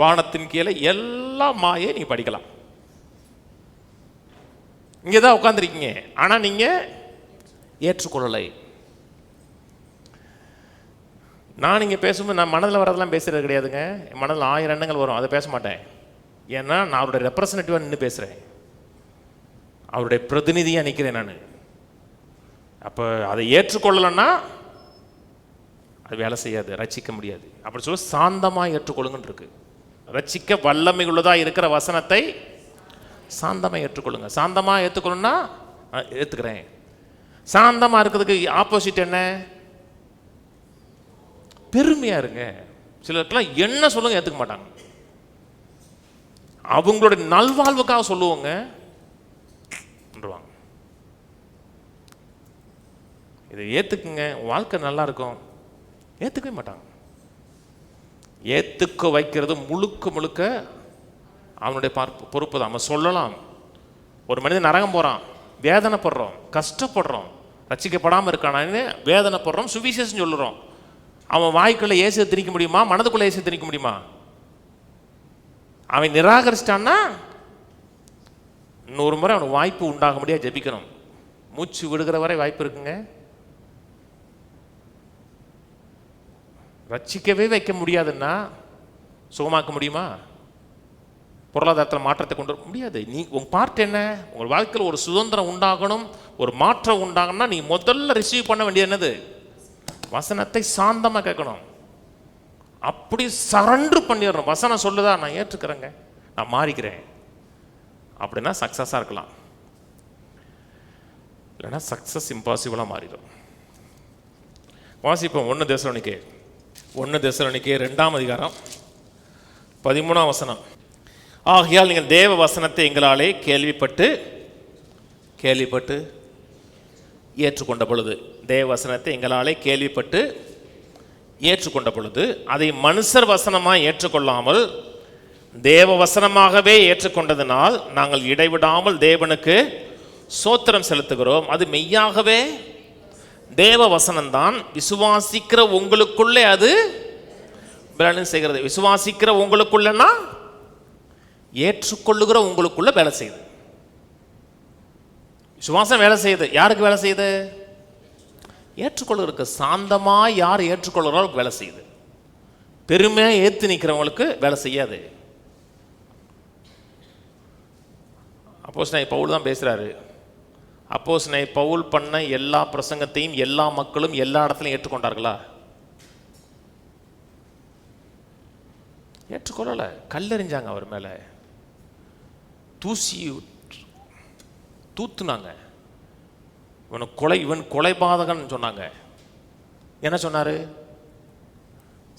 வானத்தின் கீழே எல்லாம் மாயை நீங்கள் படிக்கலாம். இங்கே தான் உட்காந்துருக்கீங்க, ஆனால் நீங்கள் ஏற்றுக்கொள்ளலை. நான் இங்கே பேசும்போது நான் மனதில் வரதெல்லாம் பேசுகிறது கிடையாதுங்க. என் மனதில் 1000 எண்ணங்கள் வரும், அதை பேச மாட்டேன். ஏன்னா நான் அவருடைய ரெப்ரசன்டேட்டிவாக நின்று பேசுகிறேன், அவருடைய பிரதிநிதியாக நிற்கிறேன் நான். அப்போ அதை ஏற்றுக்கொள்ளலைன்னா அது வேலை செய்யாது, ரட்சிக்க முடியாது. அப்படி சொல்ல சாந்தமாக ஏற்றுக்கொள்ளுங்கன்னு இருக்கு. ரட்சிக்க வல்லமை உள்ளதாக இருக்கிற வசனத்தை சாந்தமாக ஏற்றுக்கொள்ளுங்க. சாந்தமாக ஏற்றுக்கொள்ளுன்னா ஏற்றுக்கிறேன். சாந்தமாக இருக்கிறதுக்கு ஆப்போசிட் என்ன? பெருமையாக இருங்க. சிலருக்கெல்லாம் என்ன சொல்லுங்க ஏற்றுக்க மாட்டாங்க. அவங்களுடைய நல்வாழ்வுக்காக சொல்லுவோங்க. இதை ஏற்றுக்குங்க, வாழ்க்கை நல்லா இருக்கும். ஏற்றுக்கவே மாட்டாங்க. ஏற்றுக்க வைக்கிறது முழுக்க முழுக்க அவனுடைய பொறுப்பு தான். நம்ம சொல்லலாம், ஒரு மனிதன் நரகம் போகிறான், வேதனைப்படுறோம், கஷ்டப்படுறோம், ரட்சிக்கப்படாமல் இருக்கானு வேதனைப்படுறோம், சுவிசேஷம் சொல்லுறோம். அவன் வாய்க்குள்ளே இயேசுவை திணிக்க முடியுமா? மனதுக்குள்ளே இயேசுவை திணிக்க முடியுமா? அவன் நிராகரிச்சிட்டான்னா இன்னொரு முறை அவனுக்கு வாய்ப்பு உண்டாக முடியாது. ஜெபிக்கணும். மூச்சு விடுகிற வரை வாய்ப்பு இருக்குங்க. ரட்சிக்கவே வைக்க முடியாதுன்னா சுகமாக்க முடியுமா? பொருளாதாரத்தில் மாற்றத்தை கொண்டு வர முடியாது. நீ உன் பார்ட் என்ன? உங்கள் வாழ்க்கையில் ஒரு சுதந்திரம் உண்டாகணும், ஒரு மாற்றம் உண்டாகணும்னா நீ முதல்ல ரிசீவ் பண்ண வேண்டியது என்னது? வசனத்தை சாந்தமாக கேட்கணும். அப்படி சரண்டர் பண்ணிடணும். வசனம் சொல்லுதா, நான் ஏற்றுக்கிறேங்க, நான் மாறிக்கிறேன் அப்படின்னா சக்ஸஸாக இருக்கலாம். இல்லைன்னா சக்ஸஸ் இம்பாசிபிளாக மாறிடும். வாசிப்போம் 1 தெசலோனிக்கே 2ஆம் அதிகாரம் 13ஆம் வசனம். ஆகையால் நீங்கள் தேவ வசனத்தை எங்களாலே கேள்விப்பட்டு ஏற்றுக்கொண்ட பொழுது, தேவ வசனத்தை எங்களாலே கேள்விப்பட்டு ஏற்றுக்கொண்ட பொழுது அதை மனுஷர் வசனமாக ஏற்றுக்கொள்ளாமல் தேவ வசனமாகவே ஏற்றுக்கொண்டதினால் நாங்கள் இடைவிடாமல் தேவனுக்கு சோத்திரம் செலுத்துகிறோம். அது மெய்யாகவே தேவ வசனம்தான். விசுவாசிக்கிற உங்களுக்குள்ளே அது வேலை செய்கிறது. விசுவாசிக்கிற உங்களுக்குள்ளனா ஏற்றுக்கொள்ளுகிற உங்களுக்குள்ள வேலை செய்யுது. விசுவாசம் வேலை செய்யுது. யாருக்கு வேலை செய்யுது? ஏற்றுக்கொள்ளுறதுக்கு. சாந்தமாக யார் ஏற்றுக்கொள்ளுறவங்களுக்கு வேலை செய்யுது. பெருமையாக ஏற்று நிற்கிறவங்களுக்கு வேலை செய்யாது. அப்போஸ்தலனாகிய பவுல் தான் பேசுகிறாரு. அப்போஸ்தலனாகிய பவுல் பண்ண எல்லா பிரசங்கத்தையும் எல்லா மக்களும் எல்லா இடத்துலையும் ஏற்றுக்கொண்டார்களா? ஏற்றுக்கொள்ளலை. கல்லெறிஞ்சாங்க அவர் மேலே, தூசி தூத்துனாங்க. இவன் கொலைபாதகன் சொன்னாங்க. என்ன சொன்னார்?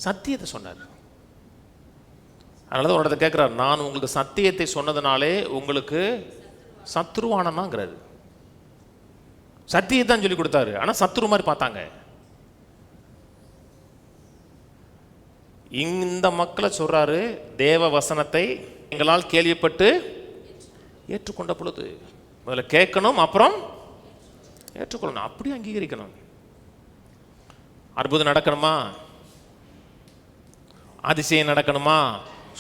சத்தியத்தை சொன்னார். அதனால தான் ஒரு இடத்த கேட்குறாரு, நான் உங்களுக்கு சத்தியத்தை சொன்னதுனாலே உங்களுக்கு சத்ருவானமாங்கிறாரு. சத்தியத்தை தான் சொல்லி கொடுத்தாரு, ஆனால் சத்ரு மாதிரி பார்த்தாங்க. இந்த மக்களை சொல்றாரு, தேவ வசனத்தை எங்களால் கேள்விப்பட்டு ஏற்றுக்கொண்ட பொழுது. முதல்ல கேட்கணும், அப்புறம் ஏற்றுக்கொள்ளணும், அப்படி அங்கீகரிக்கணும். அற்புதம் நடக்கணுமா, அதிசயம் நடக்கணுமா,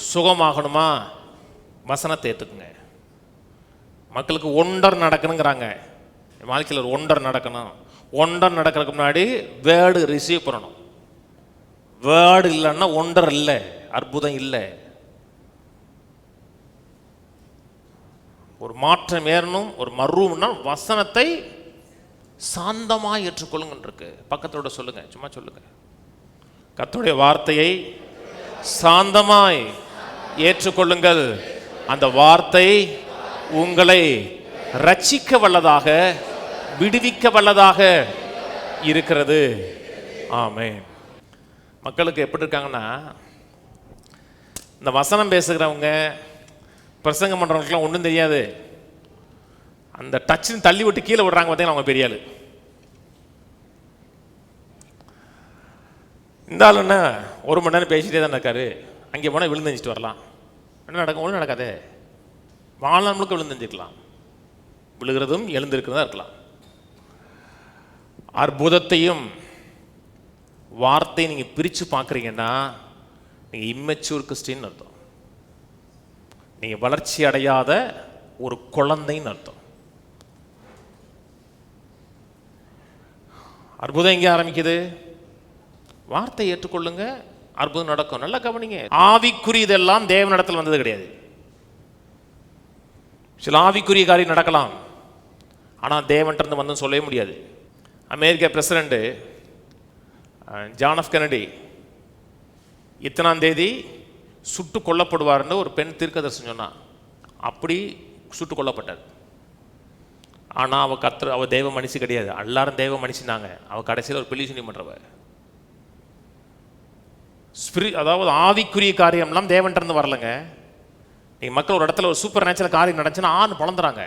சுகமாகணுமா, வசனத்தை ஏற்றுக்குங்க. மக்களுக்கு ஒண்டர் நடக்கணுங்கிறாங்க. வாழ்க்கையில் ஒரு ஒண்டர் நடக்கணும். ஒண்டர் நடக்கிறதுக்கு முன்னாடி வேர்டு ரிசீவ் பண்ணணும். வேர்டு இல்லைன்னா ஒண்டர் இல்லை, அற்புதம் இல்லை. ஒரு மாற்றம் ஏறணும், ஒரு மர்வம்னா வசனத்தை சாந்தமாக ஏற்றுக்கொள்ளுங்க இருக்கு. பக்கத்தோட சொல்லுங்க, சும்மா சொல்லுங்க, கர்த்தருடைய வார்த்தையை சாந்தமாய் ஏற்றுக்கொள்ளுங்கள். அந்த வார்த்தை உங்களை ரட்சிக்க வல்லதாக, விடுவிக்க வல்லதாக இருக்கிறது. ஆமென். மக்களுக்கு எப்படி இருக்காங்கன்னா, இந்த வசனம் பேசுகிறவங்க, பிரசங்கம் பண்ணுறவங்களுக்குலாம் ஒன்றும் தெரியாது. அந்த டச்சுன்னு தள்ளி விட்டு கீழே விடுறாங்க பார்த்தீங்கன்னா அவங்க பெரிய ஆளு. இந்த ஆள் என்ன 1 மணி நேரம் பேசிகிட்டே தான் இருக்காரு. அங்கே போனால் விழுந்தஞ்சிட்டு வரலாம். என்ன நடக்கும்? ஒன்றும் நடக்காது. வாழ்நாள் முழுக்க விழுந்தஞ்சிக்கலாம். விழுகிறதும் எழுந்திருக்கிறதா இருக்கலாம். அற்புதத்தையும் வார்த்தையை நீங்கள் பிரித்து பார்க்குறீங்கன்னா நீங்கள் இம்மெச்சூர் கிறிஸ்டின்னு அர்த்தம். நீங்கள் வளர்ச்சி அடையாத ஒரு குழந்தைன்னு அர்த்தம். அற்புதம் எங்கே ஆரம்பிக்குது? வார்த்தை ஏற்றுக்கொள்ளுங்க, அற்புதம் நடக்கும். நல்லா கவனிங்க. ஆவிக்குரியதெல்லாம் தேவனிடத்தில் வந்தது கிடையாது. சில ஆவிக்குரிய காரியம் நடக்கலாம், ஆனால் தேவன்கிட்ட வந்து சொல்லவே முடியாது. அமெரிக்க பிரசிடென்ட் ஜான் எஃப் கென்னடி இத்தனாம் தேதி சுட்டு கொல்லப்படுவார்னு ஒரு பெண் தீர்க்கதரிசனம் சொன்னான். அப்படி சுட்டு கொல்லப்பட்டார். ஆனால் அவள் தெய்வ மனுஷி கிடையாது. எல்லாரும் தெய்வ மனுஷனாங்க. அவள் கடைசியில் ஒரு பெலிசூனியம் பண்ணுறவ. அதாவது ஆவிக்குரிய காரியம்லாம் தேவன்கிட்ட வரலைங்க. நீங்கள் மக்கள் ஒரு இடத்துல ஒரு சூப்பர் நேச்சுரல் காரியம் நடந்துச்சுன்னா ஆன்னு பிறந்துறாங்க.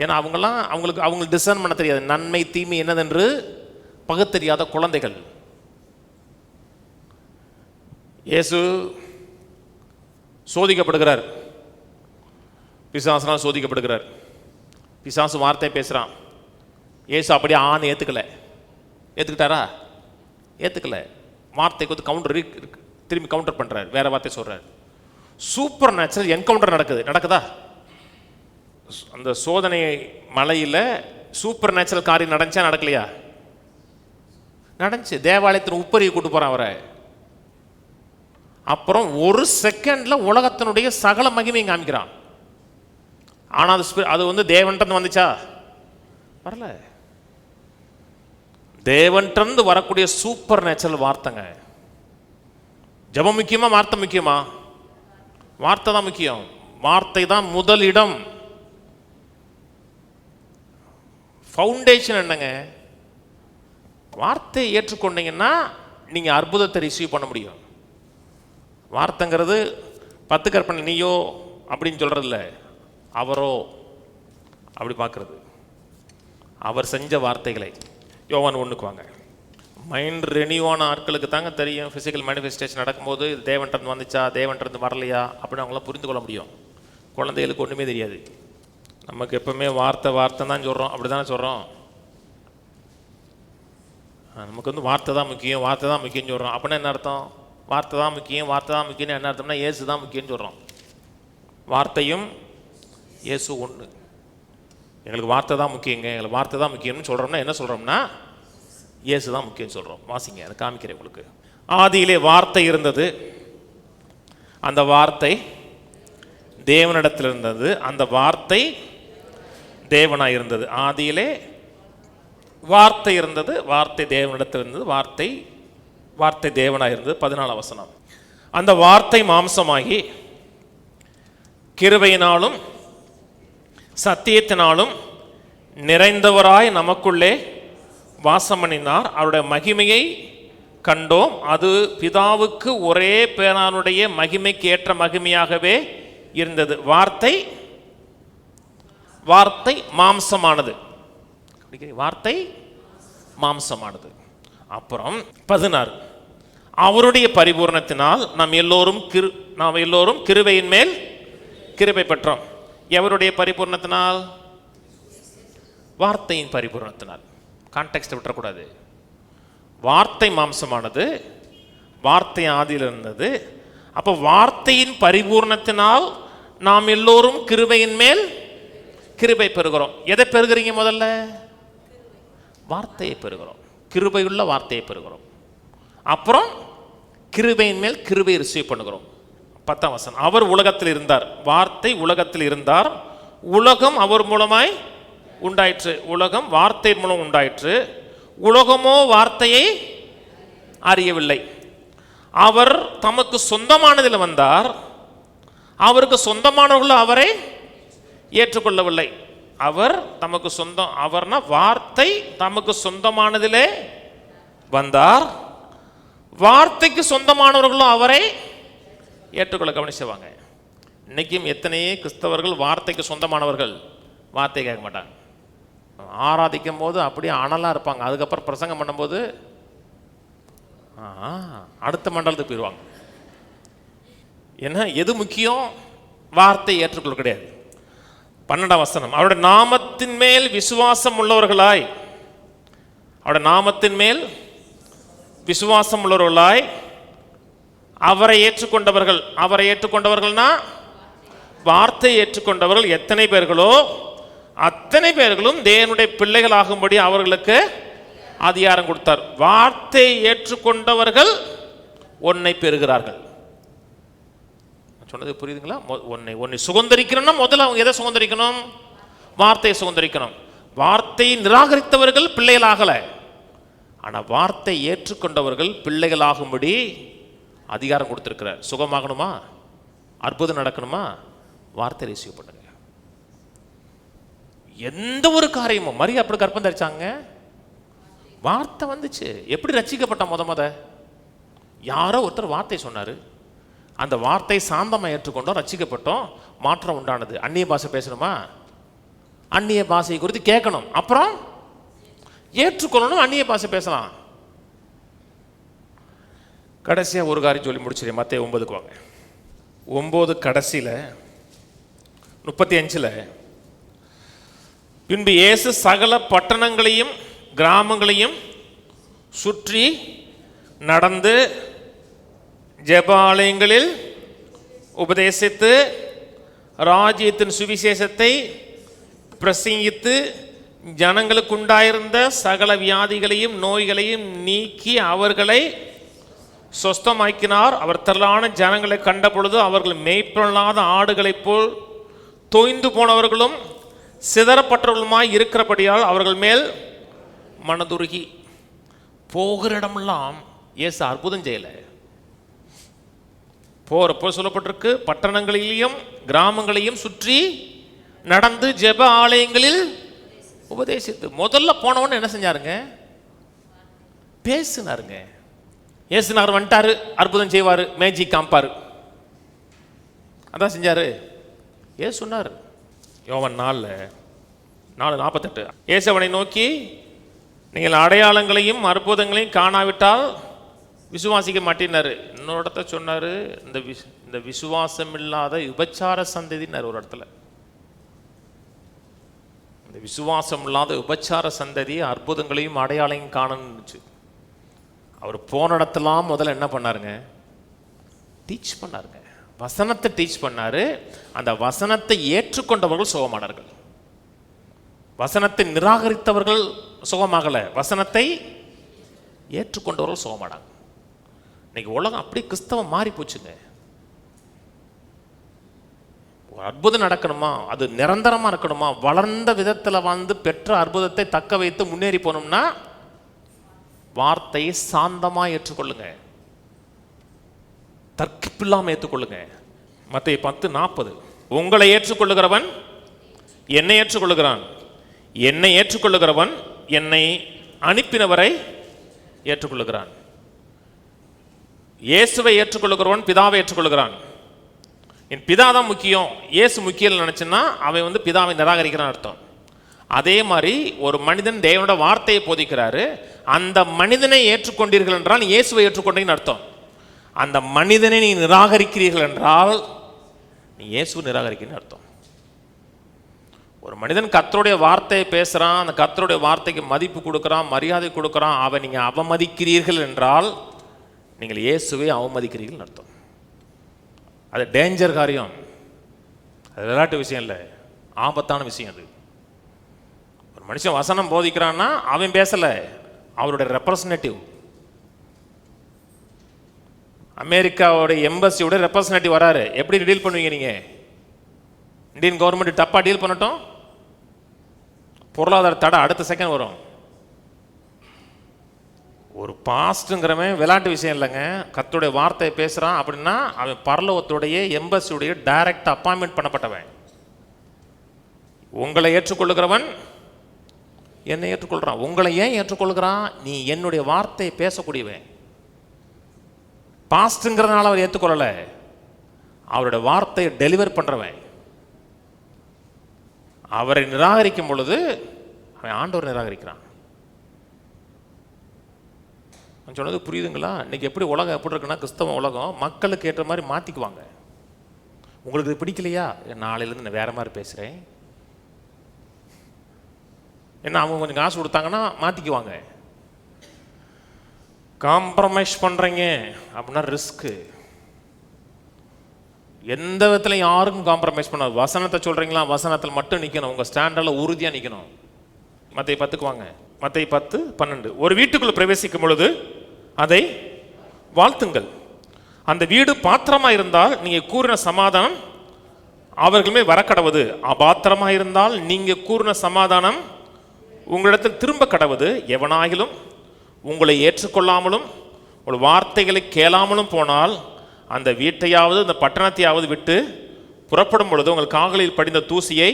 ஏன்னா அவங்களுக்கு டிசர்ன் பண்ண தெரியாது. நன்மை தீமை என்னதென்று பகுத்தறியாத குழந்தைகள். இயேசு சோதிக்கப்படுகிறார், பிசாசுனால் சோதிக்கப்படுகிறார். பிசாசு வார்த்தை பேசுகிறான். இயேசு அப்படியே ஆன்னு ஏற்றுக்கிட்டாரா? ஏற்றுக்கல. வார்த்தைக்கு வந்து கவுண்டர் திரும்பி கவுண்டர் பண்ணுறார், வேற வார்த்தை சொல்கிறார். சூப்பர் நேச்சுரல் என்கவுண்டர் நடக்குதா? அந்த சோதனை மலையில் சூப்பர் நேச்சுரல் காரியம் நடந்துச்சா நடக்கலையா? நடந்துச்சு. தேவாலயத்தின் உப்பரியை கூட்டு போகிறான் அவரை. அப்புறம் ஒரு செகண்ட்ல உலகத்தினுடைய சகல மகிமையும் காமிக்கிறான். ஆனால் அது வந்து தேவன்கிட்ட வந்துச்சா? வரல. தேவன்கிட்ட வரக்கூடிய சூப்பர் நேச்சுரல் வார்த்தைங்க. ஜெபம் முக்கியமா வார்த்தை முக்கியமா? வார்த்தை தான் முக்கியம். வார்த்தை தான் முதலிடம். ஃபவுண்டேஷன் என்னங்க? வார்த்தையை ஏற்றுக்கொண்டீங்கன்னா நீங்கள் அற்புதத்தை ரிசீவ் பண்ண முடியும். வார்த்தைங்கிறது 10 கற்பனை நீயோ அப்படின்னு சொல்கிறதில்ல, அவரோ அப்படி பார்க்குறது. அவர் செஞ்ச வார்த்தைகளை. யோவான் 1க்கு வாங்க. மைண்ட் ரெனியூவான ஆட்களுக்கு தாங்க தெரியும் ஃபிசிக்கல் மேனிஃபெஸ்டேஷன் நடக்கும்போது தேவன்கிட்ட வந்துச்சா தேவன்கிட்ட வரலையா அப்படின்னு அவங்களாம் புரிந்து கொள்ள முடியும். குழந்தைகளுக்கு ஒன்றுமே தெரியாது. நமக்கு எப்பவுமே வார்த்தை தான் சொல்கிறோம், அப்படி தானே சொல்கிறோம். நமக்கு வந்து வார்த்தை தான் முக்கியம்னு சொல்கிறோம். அப்படின்னா என்ன அர்த்தம்? வார்த்தை தான் முக்கியம்னு என்ன அர்த்தம்னா இயேசு தான் முக்கியம்னு சொல்கிறோம். வார்த்தையும் இயேசு ஒன்று. எங்களுக்கு வார்த்தை தான் முக்கியம்னு சொல்கிறோம்னா என்ன சொல்கிறோம்னா இயேசு தான் முக்கியம்னு சொல்கிறோம். வாசிங்க, அதை காமிக்கிறேன் உங்களுக்கு. ஆதியிலே வார்த்தை இருந்தது, அந்த வார்த்தை தேவனிடத்தில் இருந்தது, அந்த வார்த்தை தேவனாய் இருந்தது. ஆதியிலே வார்த்தை இருந்தது, வார்த்தை தேவனிடத்தில் இருந்தது, வார்த்தை தேவனாய் இருந்தது. 14ஆம் வசனம். அந்த வார்த்தை மாம்சமாகி கிருபையினாலும் சத்தியத்தினாலும் நிறைந்தவராய் நமக்குள்ளே வாசம் பண்ணினார். அவருடைய மகிமையை கண்டோம். அது பிதாவுக்கு ஒரே பேரானுடைய மகிமைக்கு ஏற்ற மகிமையாகவே இருந்தது. வார்த்தை மாம்சமானது. வார்த்தை மாம்சமானது. அப்புறம் 16, அவருடைய பரிபூர்ணத்தினால் நாம் எல்லோரும் கிருபையின் மேல் கிருபை பெற்றோம். எவருடைய பரிபூர்ணத்தினால்? வார்த்தையின் பரிபூர்ணத்தினால். கான்டெக்ஸ்ட் விட்டுறக்கூடாது. வார்த்தை மாம்சமானது, வார்த்தை ஆதியில் இருந்தது. அப்போ வார்த்தையின் பரிபூர்ணத்தினால் நாம் எல்லோரும் கிருபையின் மேல் கிருபை பெறுகிறோம். எதை பெறுகிறீங்க? முதல்ல வார்த்தையை பெறுகிறோம், கிருபையுள்ள வார்த்தையை பெறுகிறோம். அப்புறம் கிருபையின் மேல் கிருபை ரிசீவ் பண்ணுகிறோம். 10ஆம் வசனம். அவர் உலகத்தில் இருந்தார், வார்த்தை உலகத்தில் இருந்தார், உலகம் அவர் மூலமாய் உண்டாயிற்று. உலகம் வார்த்தை மூலம் உண்டாயிற்று, உலகமோ வார்த்தையை அறியவில்லை. அவர் தமக்கு சொந்தமானதில் வந்தார், அவருக்கு சொந்தமானவர்கள் அவரை ஏற்றுக்கொள்ளவில்லை. அவர் தமக்கு சொந்தம், அவர்னா வார்த்தை தமக்கு சொந்தமானதிலே வந்தார், வார்த்தைக்கு சொந்தமானவர்களும் அவரை ஏற்றுக்கொள்ள. கவனிச்சுவாங்க. இன்னைக்கும் எத்தனையே கிறிஸ்தவர்கள் வார்த்தைக்கு சொந்தமானவர்கள் வார்த்தை கேட்க மாட்டாங்க. ஆராதிக்கும் போது அப்படியே அனலாக இருப்பாங்க, அதுக்கப்புறம் பிரசங்கம் பண்ணும்போது அடுத்த மண்டலத்துக்கு போயிடுவாங்க. ஏன்னா எது முக்கியம்? வார்த்தை ஏற்றுக்கொள்ள கிடையாது. 12ஆம் வசனம். அவருடைய நாமத்தின் மேல் விசுவாசம் உள்ளவர்களாய், அவருடைய நாமத்தின் மேல் விசுவாசம் உள்ளவர்களாய் அவரை ஏற்றுக்கொண்டவர்கள். அவரை ஏற்றுக்கொண்டவர்கள்னா வார்த்தை ஏற்றுக்கொண்டவர்கள் எத்தனை பேர்களோ அத்தனை பேர்களும் தேவனுடைய பிள்ளைகள் ஆகும்படி அவர்களுக்கு அதிகாரம் கொடுத்தார். வார்த்தை ஏற்றுக்கொண்டவர்கள் ஒன்னை பெறுகிறார்கள். சொன்னது புரியுதுங்களா? ஒன்னை சுதந்திரிக்கணும்னா முதல்ல அவங்க எதை சுதந்திரிக்கணும்? வார்த்தையை சுதந்திரிக்கணும். வார்த்தையை நிராகரித்தவர்கள் பிள்ளைகள் ஆகல, ஆனா வார்த்தை ஏற்றுக்கொண்டவர்கள் பிள்ளைகள் ஆகும்படி அதிகாரம் கொடுத்திருக்கிறார். சுகமாகணுமா, அற்புதம் நடக்கணுமா, வார்த்தை ரிசீவ் பண்ணுங்க. எந்த ஒரு காரியமும் மரியா அப்படி கற்பம் தரிச்சாங்க, வார்த்தை வந்துச்சு. எப்படி ரட்சிக்கப்பட்ட முத யாரோ ஒருத்தர் வார்த்தை சொன்னாரு, அந்த வார்த்தை சாந்தமாக ஏற்றுக்கொண்டோம், ரட்சிக்கப்பட்டோம், மாற்றம் உண்டானது. அந்நிய பாஷை பேசணுமா, அந்நிய பாஷை குறித்து கேட்கணும், அப்புறம் ஏற்றுக்கொள்ளணும், அந்நிய பாஷை பேசலாம். கடைசியாக ஒரு காரியம் சொல்லி முடிச்சிருக்கேன். மத்தேயு 9க்கு வாங்க. 9 கடைசியில் 35 பின்பு இயேசு சகல பட்டணங்களையும் கிராமங்களையும் சுற்றி நடந்து ஜெபாலயங்களில் உபதேசித்து ராஜ்யத்தின் சுவிசேஷத்தை பிரசங்கித்து ஜனங்களுக்கு உண்டாயிருந்த சகல வியாதிகளையும் நோய்களையும் நீக்கி அவர்களை சொஸ்தமாக்கினார். அவர் திரளான ஜனங்களை கண்ட பொழுது அவர்கள் மேய்ப்பொருளாத ஆடுகளைப் போல் தோய்ந்து போனவர்களும் சிதறப்பட்டவர்களுமாய் இருக்கிறபடியால் அவர்கள் மேல் மனதுருகி. போகிற இடமெல்லாம் இயேசு அற்புதம் செய்யலை. போறப்போ சொல்லப்பட்டிருக்கு, பட்டணங்களையும் கிராமங்களையும் சுற்றி நடந்து ஜெப ஆலயங்களில் உபதேசித்து. முதல்ல போனவன்னு என்ன செஞ்சாருங்க, பேசினாருங்க. இயேசுனார் வந்துட்டாரு, அற்புதம் செய்வார், மேஜிக் காமிப்பார், அதான் செஞ்சாரு. ஏசு சொன்னார் யோவான் 4:48, இயேசு அவனை நோக்கி, நீங்கள் அடையாளங்களையும் அற்புதங்களையும் காணாவிட்டால் விசுவாசிக்க மாட்டேன்னாரு. இன்னொரு இடத்த சொன்னார், இந்த விசுவாசம் இல்லாத உபச்சார சந்ததினார். ஒரு இடத்துல இந்த விசுவாசம் இல்லாத உபச்சார சந்ததி அற்புதங்களையும் அடையாளையும் காணணுச்சு. அவர் போன இடத்துலாம் முதல்ல என்ன பண்ணாருங்க, டீச் பண்ணாருங்க, வசனத்தை டீச் பண்ணாரு. அந்த வசனத்தை ஏற்றுக்கொண்டவர்கள் சுகமானார்கள். வசனத்தை நிராகரித்தவர்கள் சுகமாகலை, வசனத்தை ஏற்றுக்கொண்டவர்கள் சுகமானாங்க. இன்னைக்கு உலகம் அப்படி கிறிஸ்தவம் மாறி போச்சுங்க. ஒரு அற்புதம் நடக்கணுமா, அது நிரந்தரமா இருக்கணுமா, வளர்ந்த விதத்தில் வந்து பெற்ற அற்புதத்தை தக்க வைத்து முன்னேறி போனோம்னா வார்த்தையை சாந்தமா ஏற்றுக்கொள்ளுங்க, தர்க்கிப்பில்லாம ஏற்றுக்கொள்ளுங்க. மத்தேயு 10:40, உங்களை ஏற்றுக்கொள்ளுகிறவன் என்னை ஏற்றுக்கொள்ளுகிறான், என்னை ஏற்றுக்கொள்ளுகிறவன் என்னை அனுப்பினவரை ஏற்றுக்கொள்ளுகிறான். இயேசுவை ஏற்றுக்கொள்ளுகிறவன் பிதாவை ஏற்றுக்கொள்ளுகிறான். என் பிதா தான் முக்கியம், இயேசு முக்கியம் நினைச்சுன்னா அவன் பிதாவை நிராகரிக்கிறான் அர்த்தம். அதே மாதிரி ஒரு மனிதன் தேவனோட வார்த்தையை போதிக்கிறாரு, அந்த மனிதனை ஏற்றுக்கொண்டீர்கள் என்றால் இயேசுவை ஏற்றுக்கொண்டீங்கன்னு அர்த்தம். அந்த மனிதனை நீ நிராகரிக்கிறீர்கள் என்றால் நீ இயேசுவை நிராகரிக்கிறன்னு அர்த்தம். ஒரு மனிதன் கர்த்தருடைய வார்த்தையை பேசுறான், அந்த கர்த்தருடைய வார்த்தைக்கு மதிப்பு கொடுக்குறான், மரியாதை கொடுக்குறான், அவன் நீங்க அவமதிக்கிறீர்கள் என்றால் நீங்கள் இயேசுவை அவமதிக்கிறீர்கள் அர்த்தம். அது டேஞ்சர் காரியம், அது விளையாட்டு விஷயம் இல்லை, ஆபத்தான விஷயம். அது ஒரு மனுஷன் வசனம் போதிக்கிறான்னா அவன் பேசலை, அவருடைய ரெப்ரசன்டேட்டிவ், அமெரிக்காவோடைய எம்பசியோட ரெப்ரசன்டேட்டிவ் வராரு. எப்படி டீல் பண்ணுவீங்க நீங்க? இந்தியன் கவர்மெண்ட் தப்பா டீல் பண்ணட்டும், பொருளாதார தடை அடுத்த செகண்ட் வரும். ஒரு பாஸ்ட்டுங்கிறவன் விளையாட்டு விஷயம் இல்லைங்க, கர்த்தருடைய வார்த்தையை பேசுறான் அப்படின்னா அவன் பரலோகத்துடைய எம்பசியுடைய டைரக்ட் அப்பாயின்மெண்ட் பண்ணப்பட்டவன். உங்களை ஏற்றுக்கொள்ளுகிறவன் என்னை ஏற்றுக்கொள்றான். உங்களை ஏன் ஏற்றுக்கொள்கிறான்? நீ என்னுடைய வார்த்தையை பேசக்கூடியவன். பாஸ்ட்ங்கிறதுனால அவர் ஏற்றுக்கொள்ளல, அவருடைய வார்த்தையை டெலிவர் பண்றவன். அவரை நிராகரிக்கும் பொழுது அவன் ஆண்டவர் நிராகரிக்கிறான். சொன்னது புரியுதுங்களா? இன்னைக்கு எப்படி உலகம் எப்படி இருக்குன்னா, கிறிஸ்தவ உலகம் மக்களுக்கு ஏற்ற மாதிரி மாத்திக்குவாங்க. உங்களுக்கு இது பிடிக்கலையா, நாளையிலேருந்து நான் வேற மாதிரி பேசுறேன், என்ன அவங்க கொஞ்சம் காசு கொடுத்தாங்கன்னா மாத்திக்குவாங்க. காம்ப்ரமைஸ் பண்றீங்க அப்படின்னா ரிஸ்க்கு. எந்த விதத்திலையும் யாருக்கும் காம்ப்ரமைஸ் பண்ணாது. வசனத்தை சொல்றீங்களா, வசனத்தில் மட்டும் நிற்கணும், உங்க ஸ்டாண்டில் உறுதியாக நிற்கணும். மத்தேயு 10க்கு வாங்க. மத்தேயு 10:12, ஒரு வீட்டுக்குள்ள பிரவேசிக்கும் பொழுது அதை வாழ்த்துங்கள், அந்த வீடு பாத்திரமா இருந்தால் நீங்க கூறின சமாதானம் அவர்களுமே வரக்கடவுது, அபாத்திரமா இருந்தால் நீங்க கூறின சமாதானம் உங்களிடத்தில் திரும்ப கடவுது. எவனாகிலும் உங்களை ஏற்றுக்கொள்ளாமலும் உங்கள் வார்த்தைகளை கேளாமலும் போனால் அந்த வீட்டையாவது அந்த பட்டணத்தையாவது விட்டு புறப்படும் பொழுது உங்கள் கால்களில் படிந்த தூசியை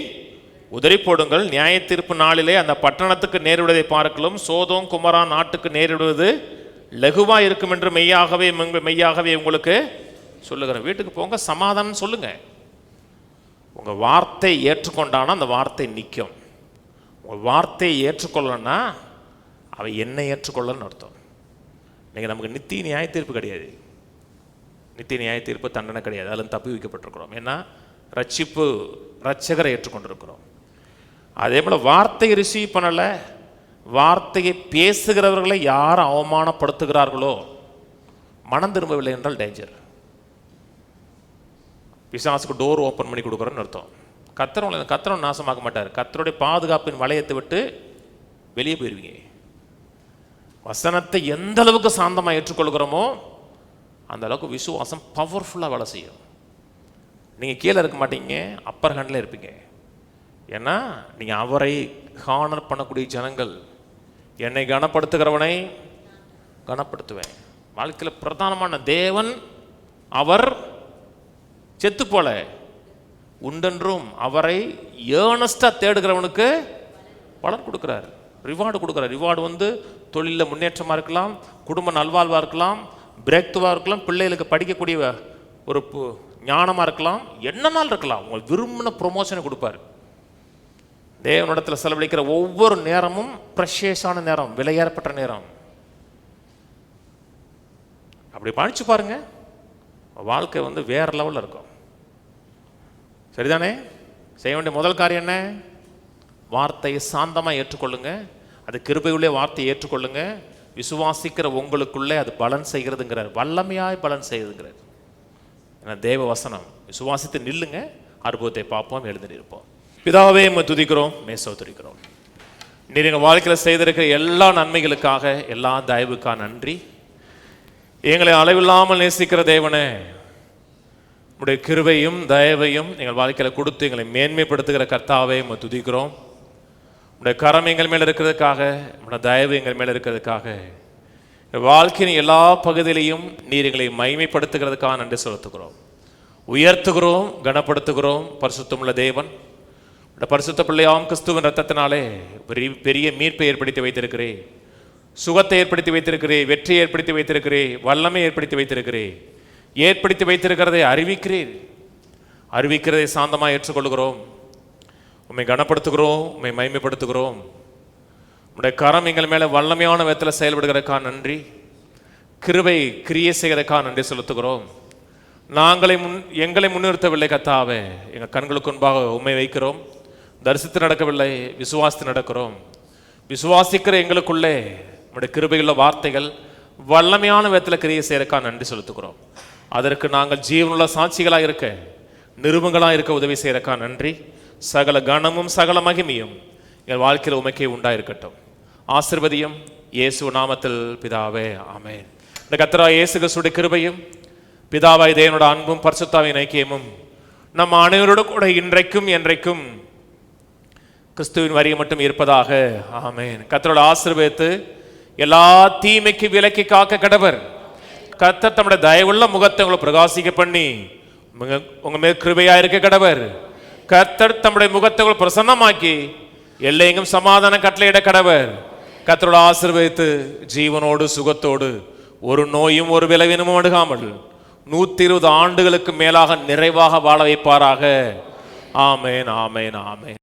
உதறி போடுங்கள். நியாய தீர்ப்பு நாளிலே அந்த பட்டணத்துக்கு நேரிடுவதை பார்க்கலும் சோதோம் குமரா நாட்டுக்கு நேரிடுவது லகுவா இருக்கும் என்று மெய்யாகவே உங்களுக்கு சொல்லுகிறேன். வீட்டுக்கு போங்க, சமாதானம் சொல்லுங்க. உங்க வார்த்தை ஏற்றுக்கொண்டானா அந்த வார்த்தை நிற்கும். உங்க வார்த்தையை ஏற்றுக்கொள்ளனா அவை என்னை ஏற்றுக்கொள்ளன்னு அர்த்தம். நீங்கள் நமக்கு நித்திய நியாய தீர்ப்பு கிடையாது. நித்திய நியாய தீர்ப்பு தண்டனை கிடையாது. அதில் தப்பி வைக்கப்பட்டிருக்கிறோம். ஏன்னா ரட்சிப்பு ரட்சகரை ஏற்றுக்கொண்டிருக்கிறோம். அதே போல் வார்த்தையை ரிசீவ் பண்ணலை, வார்த்தையை பேசுகிறவர்களை யார் அவமானப்படுத்துகிறார்களோ மனம் திரும்பவில்லை என்றால் டேஞ்சர். பிசாசுக்கு டோர் ஓப்பன் பண்ணி கொடுக்குறோன்னு அர்த்தம். கர்த்தர் நாசமாக்க மாட்டார். கர்த்தருடைய பாதுகாப்பின் வளையத்தை விட்டு வெளியே போயிருவீங்க. வசனத்தை எந்த அளவுக்கு சாந்தமாக ஏற்றுக்கொள்கிறோமோ அந்த அளவுக்கு விசுவாசம் பவர்ஃபுல்லாக வேலை செய்யும். நீங்கள் கீழே இருக்க மாட்டீங்க, அப்பர் ஹேண்டில் இருப்பீங்க. ஏன்னா நீங்கள் அவரை ஹானர் பண்ணக்கூடிய ஜனங்கள். என்னை கனப்படுத்துகிறவனை கனப்படுத்துவேன். வாழ்க்கையில் பிரதானமான தேவன் அவர் செத்து போல உண்டென்றும் அவரை ஏர்னஸ்டாக தேடுகிறவனுக்கு பலன் கொடுக்குறார், ரிவார்டு கொடுக்குறார். ரிவார்டு தொழிலில் முன்னேற்றமாக இருக்கலாம், குடும்ப நல்வாழ்வாக இருக்கலாம், பிரேக் த்ரூவாக இருக்கலாம், பிள்ளைகளுக்கு படிக்கக்கூடிய ஒரு ஞானமாக இருக்கலாம், என்னன்னாலும் இருக்கலாம். உங்களுக்கு விரும்பின ப்ரொமோஷனை கொடுப்பார். தேவனிடத்தில் செலவழிக்கிற ஒவ்வொரு நேரமும் ப்ரெஷியஸான நேரம், விலையேறப்பட்ட நேரம். அப்படி படிச்சு பாருங்க, வாழ்க்கை வேற லெவலில் இருக்கும். சரிதானே? செய்ய வேண்டிய முதல் காரியம் என்ன? வார்த்தையை சாந்தமாக ஏற்றுக்கொள்ளுங்க. அது கிருபையுள்ளே வார்த்தையை ஏற்றுக்கொள்ளுங்க. விசுவாசிக்கிற உங்களுக்குள்ளே அது பலன் செய்கிறதுங்கிறார், வல்லமையாய் பலன் செய்கிறதுங்கிறார். ஏன்னா தேவ வசனம். விசுவாசித்து நில்லுங்க, அற்புதத்தை பார்ப்போம், எழுந்து இருப்போம். பிதாவே துதிக்கிறோம், துதிக்கிறோம். நீர் எங்கள் வாழ்க்கையில் செய்திருக்கிற எல்லா நன்மைகளுக்காக, எல்லா தயவுக்காக நன்றி. எங்களை அளவில்லாமல் நேசிக்கிற தேவனே, உடைய கிருபையும் தயவையும் எங்கள் வாழ்க்கையில் கொடுத்து எங்களை மேன்மைப்படுத்துகிற கர்த்தாவே துதிக்கிறோம். உடைய கரம் எங்கள் மேலே இருக்கிறதுக்காக, உடைய தயவு எங்கள் மேலே இருக்கிறதுக்காக, வாழ்க்கையின் எல்லா பகுதியிலையும் நீர் எங்களை மகிமைப்படுத்துகிறதுக்காக நன்றி செலுத்துகிறோம், உயர்த்துகிறோம், கனப்படுத்துகிறோம். பரிசுத்தமுள்ள தேவன், பரிசுத்த பிள்ளையாம் கிறிஸ்துவின் ரத்தத்தினாலே பெரிய மீட்பை ஏற்படுத்தி வைத்திருக்கிறே, சுகத்தை ஏற்படுத்தி வைத்திருக்கிறே, வெற்றியை ஏற்படுத்தி வைத்திருக்கிறே, வல்லமை ஏற்படுத்தி வைத்திருக்கிறே. ஏற்படுத்தி வைத்திருக்கிறதை அறிவிக்கிறதை சாந்தமாக ஏற்றுக்கொள்கிறோம். உம்மை கனப்படுத்துகிறோம், உம்மை மகிமைப்படுத்துகிறோம். உம்முடைய கரம் எங்கள் மேலே வல்லமையான விதத்தில் செயல்படுகிறதுக்காக நன்றி. கிருபை கிரியை செய்கிறதுக்காக நன்றி செலுத்துகிறோம். எங்களை முன்னிறுத்தவில்லை கர்த்தாவே, எங்கள் கண்களுக்கு முன்பாக உம்மை வைக்கிறோம். தரிசித்து நடக்கவில்லை, விசுவாசித்து நடக்கிறோம். விசுவாசிக்கிற எங்களுக்குள்ளே உம்முடைய கிருபையுள்ள வார்த்தைகள் வல்லமையான விதத்தில் கிரியை செய்கிறதுக்காக நன்றி செலுத்துகிறோம். அதற்கு நாங்கள் ஜீவனுள்ள சாட்சிகளாக இருக்க, நிருபங்களாக இருக்க உதவி செய்கிறதுக்காக நன்றி. சகல கனமும் சகல மகிமையும் எங்கள் வாழ்க்கையில் உமக்கே உண்டாயிருக்கட்டும். ஆசீர்வதியும் இயேசு நாமத்தில் பிதாவே, ஆமென். இந்த கர்த்தராகிய இயேசு கிறிஸ்துவின் கிருபையும் பிதாவாய் தேவனோட அன்பும் பரிசுத்தாவின் ஐக்கியமும் நம் அனைவரோடு கூட இன்றைக்கும் என்றைக்கும் கிறிஸ்துவின் வரியை மட்டும் இருப்பதாக, ஆமென். கர்த்தரோட ஆசீர்வதித்து எல்லா தீமைக்கு விலக்கி காக்க கடவர். கர்த்தர் தம்முடைய தயவுள்ள முகத்தை உங்களை பிரகாசிக்க பண்ணி உங்க மேல் கிருபையா இருக்க கடவர். கர்த்தர் தம்முடைய முகத்தை உங்களை பிரசன்னமாக்கி எல்லையெங்கும் சமாதான கட்டளையிட கடவர். கர்த்தரோட ஆசீர்வதித்து ஜீவனோடு சுகத்தோடு ஒரு நோயும் ஒரு விளைவினமும் அணுகாமல் 120 ஆண்டுகளுக்கு மேலாக நிறைவாக வாழ வைப்பாராக. ஆமென், ஆமென், ஆமென்.